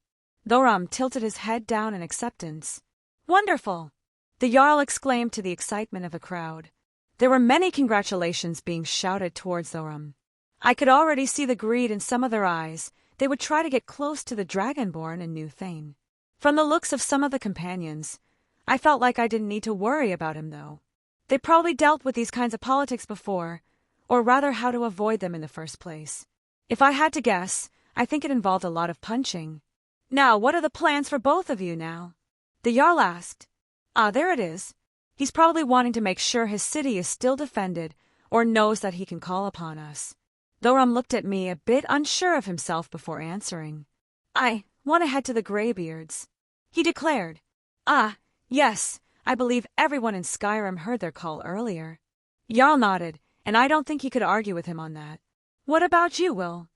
[SPEAKER 1] Thorum tilted his head down in acceptance. Wonderful! The Jarl exclaimed to the excitement of the crowd. There were many congratulations being shouted towards Thorum. I could already see the greed in some of their eyes. They would try to get close to the Dragonborn and new Thane. From the looks of some of the companions, I felt like I didn't need to worry about him, though. They probably dealt with these kinds of politics before, or rather how to avoid them in the first place. If I had to guess, I think it involved a lot of punching. Now, what are the plans for both of you now? The Jarl asked. There it is. He's probably wanting to make sure his city is still defended, or knows that he can call upon us. Thorum looked at me a bit unsure of himself before answering. I want to head to the Greybeards, he declared. Yes, I believe everyone in Skyrim heard their call earlier. Jarl nodded, and I don't think he could argue with him on that. What about you, Will?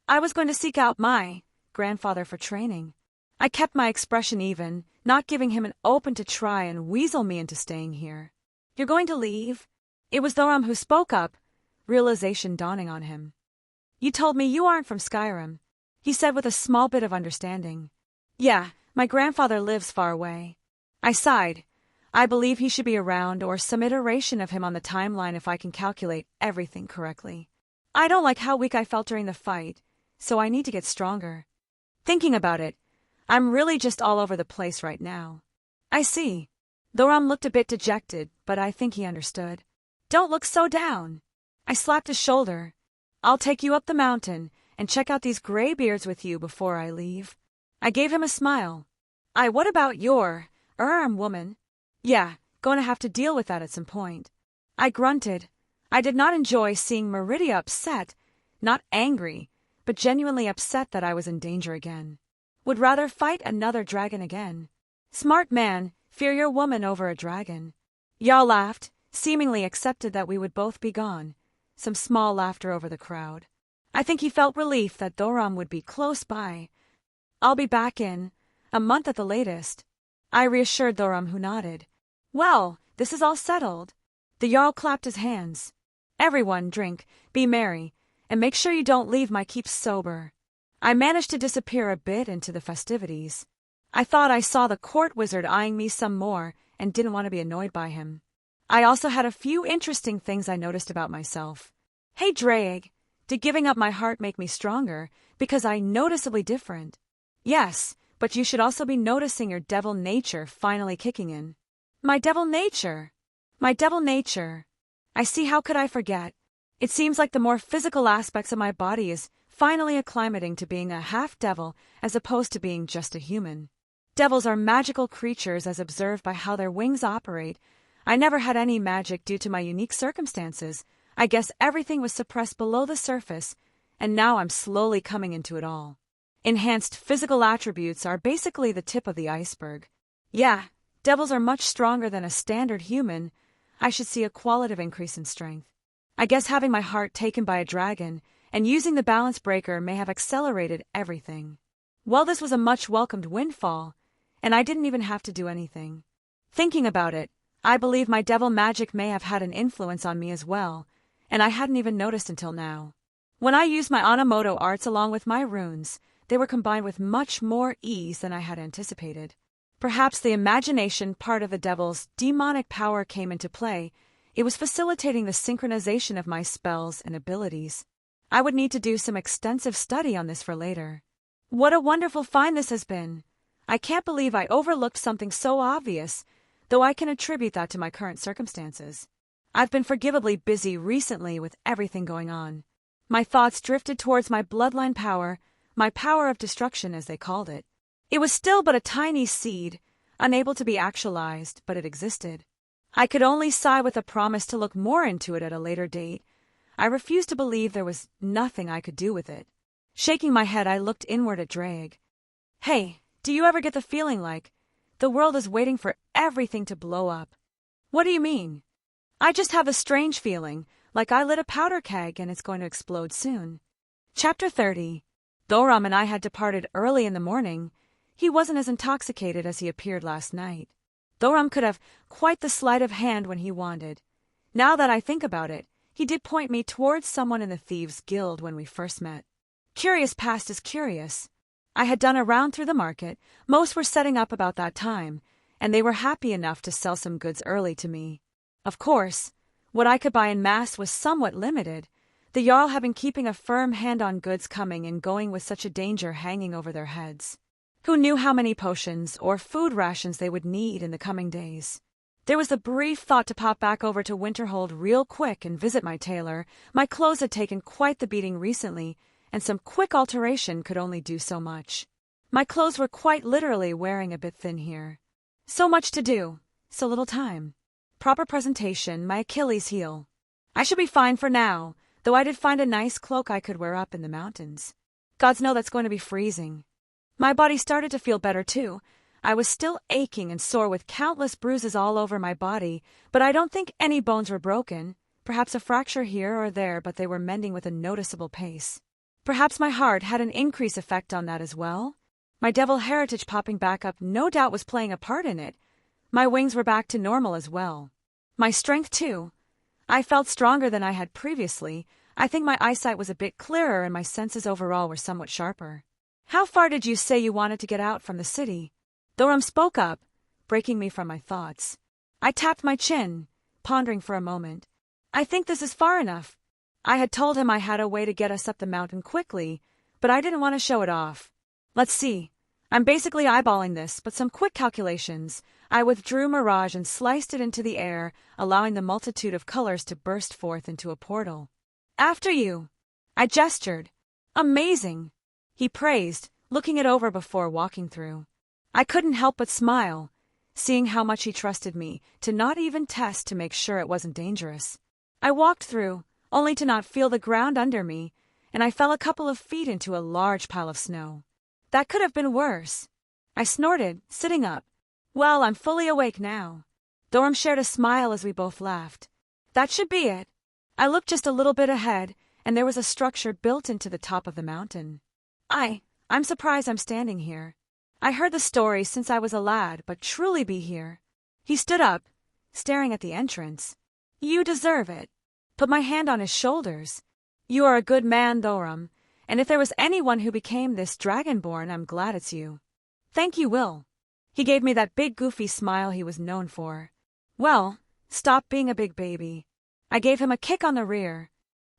[SPEAKER 1] I was going to seek out my grandfather for training. I kept my expression even, not giving him an open to try and weasel me into staying here. You're going to leave? It was Thorum who spoke up, realization dawning on him. You told me you aren't from Skyrim, he said with a small bit of understanding. Yeah, my grandfather lives far away. I sighed. I believe he should be around, or some iteration of him on the timeline if I can calculate everything correctly. I don't like how weak I felt during the fight, so I need to get stronger. Thinking about it, I'm really just all over the place right now. I see. Thoram looked a bit dejected, but I think he understood. Don't look so down. I slapped his shoulder. I'll take you up the mountain and check out these graybeards with you before I leave. I gave him a smile. What about your, woman? Yeah, going to have to deal with that at some point. I grunted. I did not enjoy seeing Meridia upset, not angry, but genuinely upset that I was in danger again. Would rather fight another dragon again. Smart man, fear your woman over a dragon. Y'all laughed, seemingly accepted that we would both be gone. Some small laughter over the crowd. I think he felt relief that Thoram would be close by. I'll be back in a month at the latest. I reassured Thoram, who nodded. Well, this is all settled. The Jarl clapped his hands. Everyone drink, be merry, and make sure you don't leave my keep sober. I managed to disappear a bit into the festivities. I thought I saw the court wizard eyeing me some more and didn't want to be annoyed by him. I also had a few interesting things I noticed about myself. Hey Drake, did giving up my heart make me stronger because I'm noticeably different? Yes, but you should also be noticing your devil nature finally kicking in. My devil nature. My devil nature. I see, how could I forget? It seems like the more physical aspects of my body is finally acclimating to being a half-devil as opposed to being just a human. Devils are magical creatures as observed by how their wings operate. I never had any magic due to my unique circumstances. I guess everything was suppressed below the surface, and now I'm slowly coming into it all. Enhanced physical attributes are basically the tip of the iceberg. Yeah, devils are much stronger than a standard human. I should see a qualitative increase in strength. I guess having my heart taken by a dragon and using the balance breaker may have accelerated everything. Well, this was a much welcomed windfall, and I didn't even have to do anything. Thinking about it, I believe my devil magic may have had an influence on me as well, and I hadn't even noticed until now. When I used my Onomoto arts along with my runes, they were combined with much more ease than I had anticipated. Perhaps the imagination part of the devil's demonic power came into play. It was facilitating the synchronization of my spells and abilities. I would need to do some extensive study on this for later. What a wonderful find this has been. I can't believe I overlooked something so obvious, though I can attribute that to my current circumstances. I've been forgivably busy recently with everything going on. My thoughts drifted towards my bloodline power, my power of destruction as they called it. It was still but a tiny seed, unable to be actualized, but it existed. I could only sigh with a promise to look more into it at a later date. I refused to believe there was nothing I could do with it. Shaking my head, I looked inward at Drake. Hey, do you ever get the feeling like the world is waiting for everything to blow up? What do you mean? I just have a strange feeling, like I lit a powder keg and it's going to explode soon. Chapter 30. Thoram and I had departed early in the morning. He wasn't as intoxicated as he appeared last night. Thoram could have quite the sleight of hand when he wanted. Now that I think about it, he did point me towards someone in the Thieves' Guild when we first met. Curious past is curious. I had done a round through the market. Most were setting up about that time, and they were happy enough to sell some goods early to me. Of course, what I could buy en masse was somewhat limited. The Jarl had been keeping a firm hand on goods coming and going with such a danger hanging over their heads. Who knew how many potions or food rations they would need in the coming days? There was a brief thought to pop back over to Winterhold real quick and visit my tailor. My clothes had taken quite the beating recently, and some quick alteration could only do so much. My clothes were quite literally wearing a bit thin here. So much to do, so little time. Proper presentation, my Achilles heel. I should be fine for now, though I did find a nice cloak I could wear up in the mountains. Gods know that's going to be freezing. My body started to feel better too. I was still aching and sore with countless bruises all over my body, but I don't think any bones were broken. Perhaps a fracture here or there, but they were mending with a noticeable pace. Perhaps my heart had an increased effect on that as well. My devil heritage popping back up no doubt was playing a part in it. My wings were back to normal as well. My strength too. I felt stronger than I had previously. I think my eyesight was a bit clearer and my senses overall were somewhat sharper. How far did you say you wanted to get out from the city? Thoram spoke up, breaking me from my thoughts. I tapped my chin, pondering for a moment. I think this is far enough. I had told him I had a way to get us up the mountain quickly, but I didn't want to show it off. Let's see. I'm basically eyeballing this, but some quick calculations. I withdrew Mirage and sliced it into the air, allowing the multitude of colors to burst forth into a portal. After you. I gestured. Amazing. He praised, looking it over before walking through. I couldn't help but smile, seeing how much he trusted me, to not even test to make sure it wasn't dangerous. I walked through, only to not feel the ground under me, and I fell a couple of feet into a large pile of snow. That could have been worse. I snorted, sitting up. Well, I'm fully awake now. Thorum shared a smile as we both laughed. That should be it. I looked just a little bit ahead, and there was a structure built into the top of the mountain. I'm surprised I'm standing here. I heard the story since I was a lad, but truly be here. He stood up, staring at the entrance. You deserve it. Put my hand on his shoulders. You are a good man, Thorum, and if there was anyone who became this dragonborn, I'm glad it's you. Thank you, Will. He gave me that big goofy smile he was known for. Well, stop being a big baby. I gave him a kick on the rear.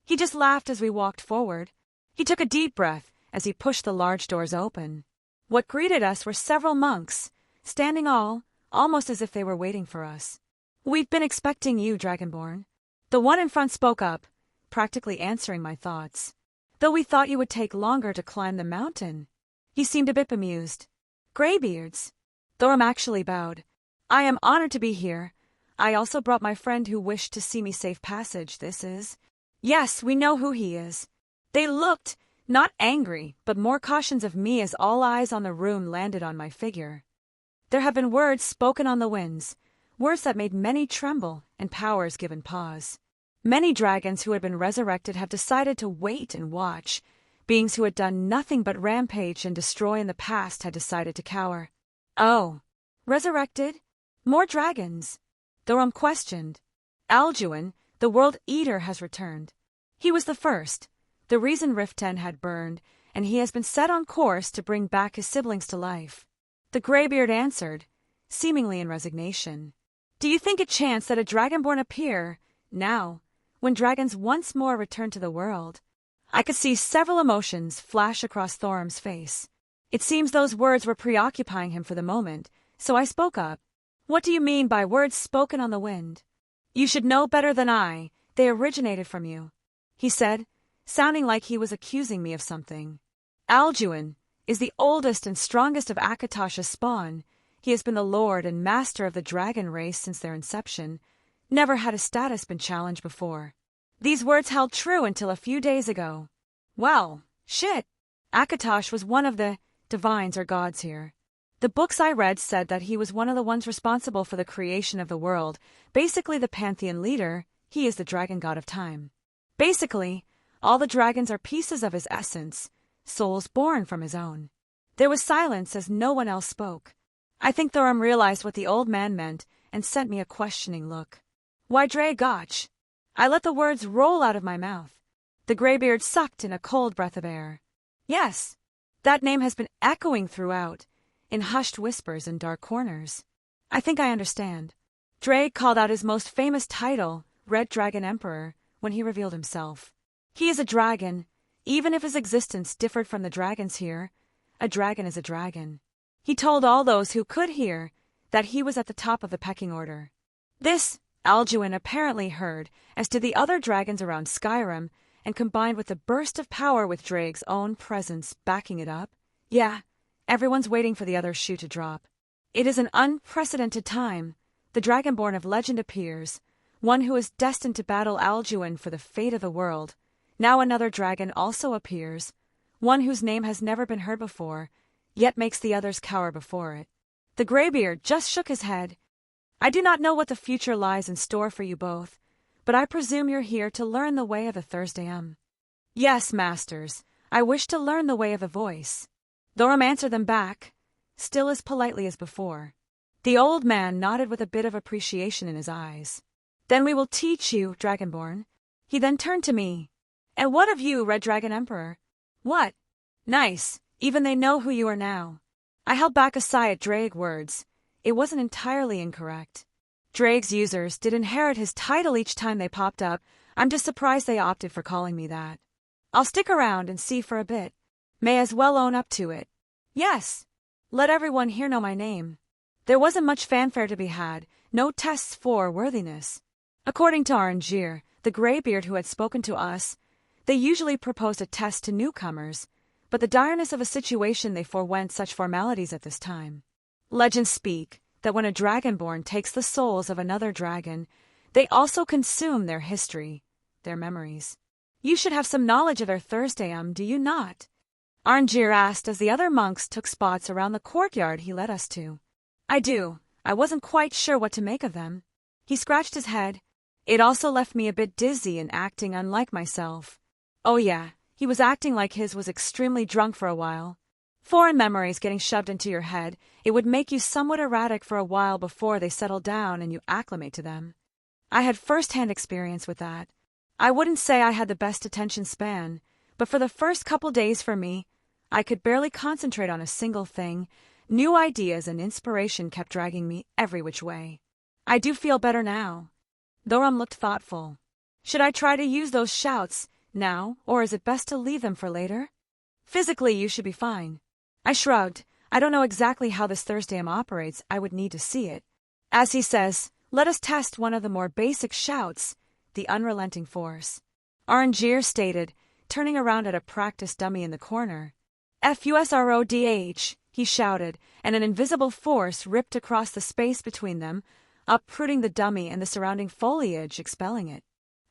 [SPEAKER 1] He just laughed as we walked forward. He took a deep breath as he pushed the large doors open. What greeted us were several monks, standing almost as if they were waiting for us. We've been expecting you, Dragonborn. The one in front spoke up, practically answering my thoughts. Though we thought you would take longer to climb the mountain. He seemed a bit bemused. Greybeards. Thorum actually bowed. I am honored to be here. I also brought my friend who wished to see me safe passage. This is... Yes, we know who he is. They looked, not angry, but more cautious of me as all eyes on the room landed on my figure. There have been words spoken on the winds, words that made many tremble and powers given pause. Many dragons who had been resurrected have decided to wait and watch. Beings who had done nothing but rampage and destroy in the past had decided to cower. Oh, resurrected? More dragons? Thorum questioned. Alduin, the World Eater, has returned. He was the first, the reason Rift 10 had burned, and he has been set on course to bring back his siblings to life. The Greybeard answered, seemingly in resignation. Do you think it chance that a dragonborn appear, now, when dragons once more return to the world? I could see several emotions flash across Thorum's face. It seems those words were preoccupying him for the moment, so I spoke up. What do you mean by words spoken on the wind? You should know better than I. They originated from you, he said, sounding like he was accusing me of something. Alduin is the oldest and strongest of Akatosh's spawn. He has been the lord and master of the dragon race since their inception. Never had his status been challenged before. These words held true until a few days ago. Well, shit. Akatosh was one of the divines or gods here. The books I read said that he was one of the ones responsible for the creation of the world. Basically the pantheon leader, he is the dragon god of time. Basically, all the dragons are pieces of his essence, souls born from his own. There was silence as no one else spoke. I think Thorum realized what the old man meant and sent me a questioning look. Why Dragotch? I let the words roll out of my mouth. The Greybeard sucked in a cold breath of air. Yes, that name has been echoing throughout, in hushed whispers in dark corners. I think I understand. Drake called out his most famous title, Red Dragon Emperor, when he revealed himself. He is a dragon, even if his existence differed from the dragons here. A dragon is a dragon. He told all those who could hear that he was at the top of the pecking order. This, Alduin apparently heard, as did the other dragons around Skyrim, and combined with the burst of power with Drake's own presence backing it up. Yeah, everyone's waiting for the other shoe to drop. It is an unprecedented time. The Dragonborn of legend appears, one who is destined to battle Alduin for the fate of the world. Now another dragon also appears, one whose name has never been heard before, yet makes the others cower before it. The Greybeard just shook his head. I do not know what the future lies in store for you both, but I presume you're here to learn the way of the Thursday. Yes, masters, I wish to learn the way of the voice. Thorum answered them back, still as politely as before. The old man nodded with a bit of appreciation in his eyes. Then we will teach you, Dragonborn. He then turned to me. And what of you, Red Dragon Emperor? What? Nice, even they know who you are now. I held back a sigh at Drake's words. It wasn't entirely incorrect. Drake's users did inherit his title each time they popped up. I'm just surprised they opted for calling me that. I'll stick around and see for a bit. May as well own up to it. Yes. Let everyone here know my name. There wasn't much fanfare to be had, no tests for worthiness. According to Arrangier, the graybeard who had spoken to us, they usually proposed a test to newcomers, but the direness of a situation they forewent such formalities at this time. Legends speak that when a dragonborn takes the souls of another dragon, they also consume their history, their memories. You should have some knowledge of their Thursday, do you not? Arrangier asked as the other monks took spots around the courtyard he led us to. I do. I wasn't quite sure what to make of them. He scratched his head. It also left me a bit dizzy and acting unlike myself. Oh yeah, he was acting like his was extremely drunk for a while. Foreign memories getting shoved into your head, it would make you somewhat erratic for a while before they settle down and you acclimate to them. I had first-hand experience with that. I wouldn't say I had the best attention span, but for the first couple days for me, I could barely concentrate on a single thing. New ideas and inspiration kept dragging me every which way. I do feel better now. Thoram looked thoughtful. Should I try to use those shouts now, or is it best to leave them for later? Physically, you should be fine. I shrugged. I don't know exactly how this Thursday operates. I would need to see it. As he says, let us test one of the more basic shouts, the unrelenting force. Arrangier stated, turning around at a practice dummy in the corner. FUSRODH, he shouted, and an invisible force ripped across the space between them, uprooting the dummy and the surrounding foliage, expelling it.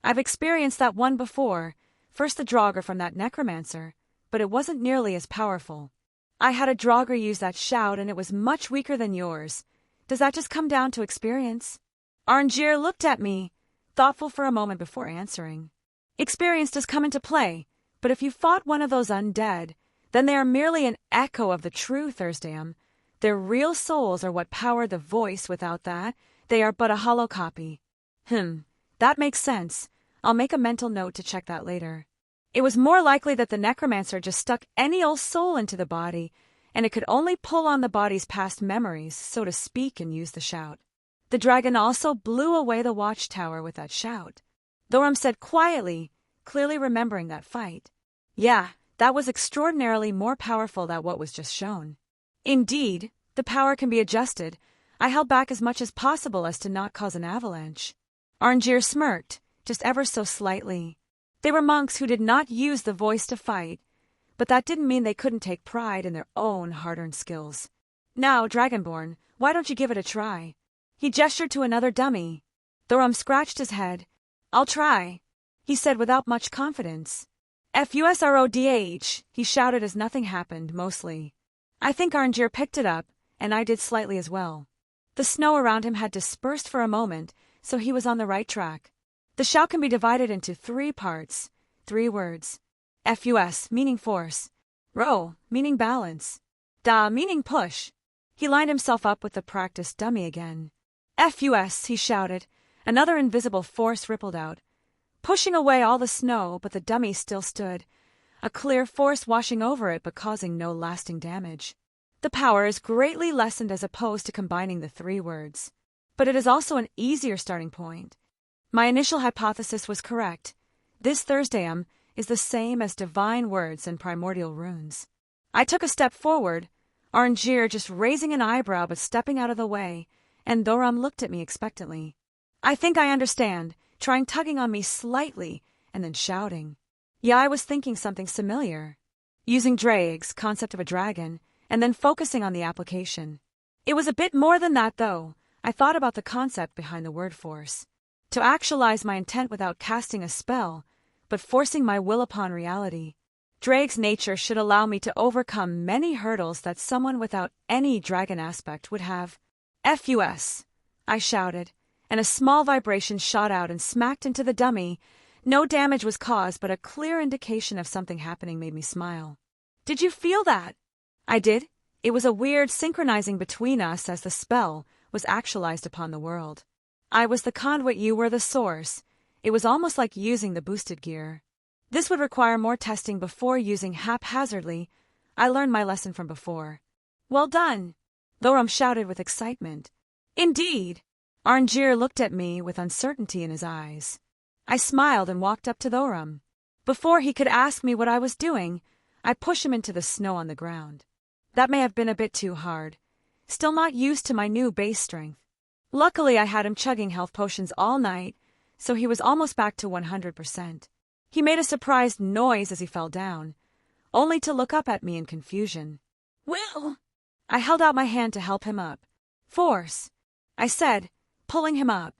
[SPEAKER 1] I've experienced that one before, first the Draugr from that necromancer, but it wasn't nearly as powerful. I had a Draugr use that shout and it was much weaker than yours. Does that just come down to experience? Arrangier looked at me, thoughtful for a moment before answering. Experience does come into play, but if you fought one of those undead, then they are merely an echo of the true Thursdayum. Their real souls are what powered the voice. Without that, they are but a hollow copy. That makes sense. I'll make a mental note to check that later. It was more likely that the necromancer just stuck any old soul into the body, and it could only pull on the body's past memories, so to speak, and use the shout. The dragon also blew away the watchtower with that shout. Thoram said quietly, clearly remembering that fight. Yeah, that was extraordinarily more powerful than what was just shown. Indeed, the power can be adjusted. I held back as much as possible as to not cause an avalanche. Arrangier smirked, just ever so slightly. They were monks who did not use the voice to fight, but that didn't mean they couldn't take pride in their own hard-earned skills. Now, Dragonborn, why don't you give it a try? He gestured to another dummy. Thoram scratched his head. I'll try, he said without much confidence. FUSRODH, he shouted as nothing happened, mostly. I think Arrangier picked it up, and I did slightly as well. The snow around him had dispersed for a moment, so he was on the right track. The shout can be divided into 3 parts, 3 words. FUS, meaning force. RO, meaning balance. DA, meaning push. He lined himself up with the practice dummy again. FUS, he shouted. Another invisible force rippled out, pushing away all the snow, but the dummy still stood. A clear force washing over it but causing no lasting damage. The power is greatly lessened as opposed to combining the 3 words. But it is also an easier starting point. My initial hypothesis was correct. This Thursdayum is the same as divine words and primordial runes. I took a step forward, Arrangier just raising an eyebrow but stepping out of the way, and Thoram looked at me expectantly. I think I understand, tugging on me slightly, and then shouting. Yeah, I was thinking something similar. Using Draig's concept of a dragon, and then focusing on the application. It was a bit more than that, though. I thought about the concept behind the word force. To actualize my intent without casting a spell, but forcing my will upon reality. Draig's nature should allow me to overcome many hurdles that someone without any dragon aspect would have. FUS, I shouted, and a small vibration shot out and smacked into the dummy. No damage was caused, but a clear indication of something happening made me smile. Did you feel that? I did. It was a weird synchronizing between us as the spell was actualized upon the world. I was the conduit, you were the source. It was almost like using the boosted gear. This would require more testing before using haphazardly. I learned my lesson from before. Well done, Thoram shouted with excitement. Indeed. Arrangier looked at me with uncertainty in his eyes. I smiled and walked up to Thoram. Before he could ask me what I was doing, I pushed him into the snow on the ground. That may have been a bit too hard. Still not used to my new base strength. Luckily, I had him chugging health potions all night, so he was almost back to 100%. He made a surprised noise as he fell down, only to look up at me in confusion. "Will?" I held out my hand to help him up. "Force," I said, pulling him up.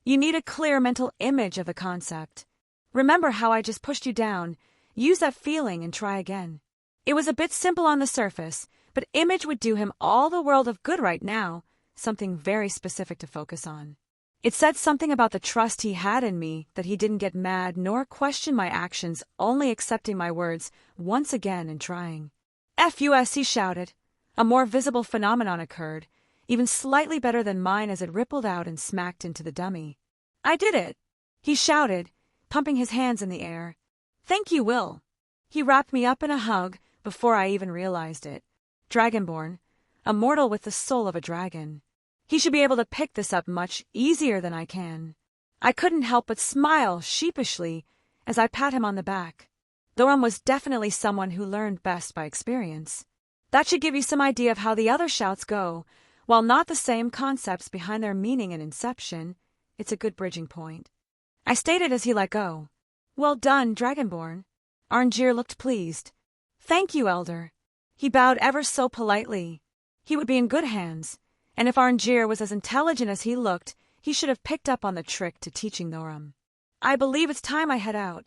[SPEAKER 1] "You need a clear mental image of the concept. Remember how I just pushed you down. Use that feeling and try again." It was a bit simple on the surface, but image would do him all the world of good right now, something very specific to focus on. It said something about the trust he had in me, that he didn't get mad nor question my actions, only accepting my words once again and trying. "FUS," he shouted. A more visible phenomenon occurred, even slightly better than mine as it rippled out and smacked into the dummy. "I did it!" he shouted, pumping his hands in the air. "Thank you, Will." He wrapped me up in a hug before I even realized it. Dragonborn, a mortal with the soul of a dragon. He should be able to pick this up much easier than I can. I couldn't help but smile sheepishly as I pat him on the back. Thorum was definitely someone who learned best by experience. That should give you some idea of how the other shouts go. While not the same concepts behind their meaning and inception, it's a good bridging point. I stated as he let go. "Well done, Dragonborn." Arngeir looked pleased. "Thank you, Elder." He bowed ever so politely. He would be in good hands, and if Arngeir was as intelligent as he looked, he should have picked up on the trick to teaching Thorum. "I believe it's time I head out.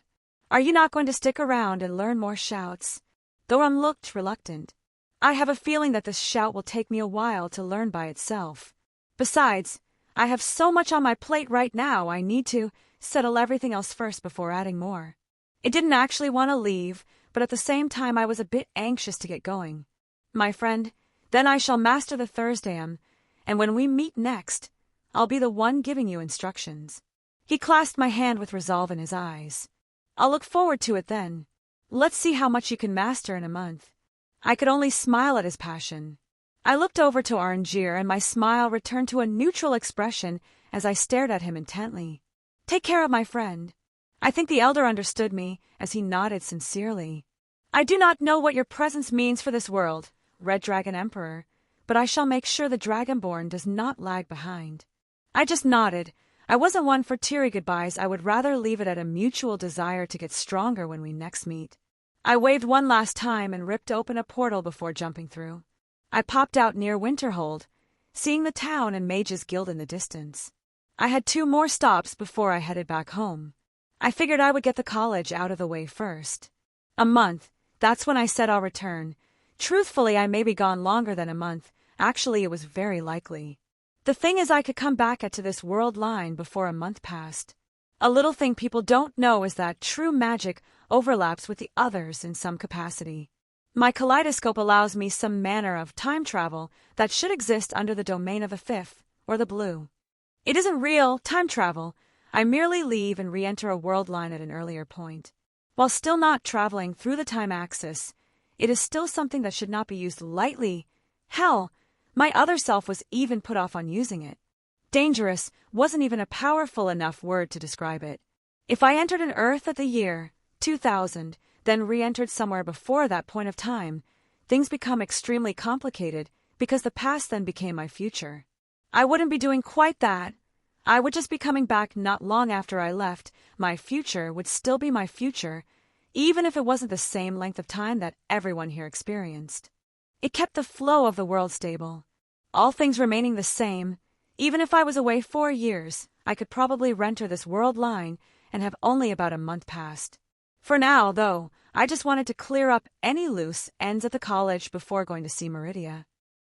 [SPEAKER 1] Are you not going to stick around and learn more shouts?" Thorum looked reluctant. "I have a feeling that this shout will take me a while to learn by itself. Besides, I have so much on my plate right now, I need to settle everything else first before adding more." It didn't actually want to leave, but at the same time I was a bit anxious to get going. "My friend, then I shall master the Thursdayam, and when we meet next, I'll be the one giving you instructions." He clasped my hand with resolve in his eyes. "I'll look forward to it then. Let's see how much you can master in a month." I could only smile at his passion. I looked over to Arngeir, and my smile returned to a neutral expression as I stared at him intently. "Take care of my friend." I think the elder understood me, as he nodded sincerely. "I do not know what your presence means for this world, Red Dragon Emperor, but I shall make sure the Dragonborn does not lag behind." I just nodded. I wasn't one for teary goodbyes. I would rather leave it at a mutual desire to get stronger when we next meet. I waved one last time and ripped open a portal before jumping through. I popped out near Winterhold, seeing the town and Mage's Guild in the distance. I had 2 more stops before I headed back home. I figured I would get the college out of the way first. A month, that's when I said I'll return. Truthfully, I may be gone longer than a month. Actually, it was very likely. The thing is, I could come back to this world line before a month passed. A little thing people don't know is that true magic overlaps with the others in some capacity. My kaleidoscope allows me some manner of time travel that should exist under the domain of the 5th, or the blue. It isn't real time travel. I merely leave and re-enter a world line at an earlier point. While still not traveling through the time axis, it is still something that should not be used lightly. Hell, my other self was even put off on using it. Dangerous wasn't even a powerful enough word to describe it. If I entered an Earth at the year 2000, then re-entered somewhere before that point of time, things become extremely complicated because the past then became my future. I wouldn't be doing quite that. I would just be coming back not long after I left. My future would still be my future, even if it wasn't the same length of time that everyone here experienced. It kept the flow of the world stable. All things remaining the same. Even if I was away 4 years, I could probably re-enter this world line and have only about a month passed. For now, though, I just wanted to clear up any loose ends at the college before going to see Meridia.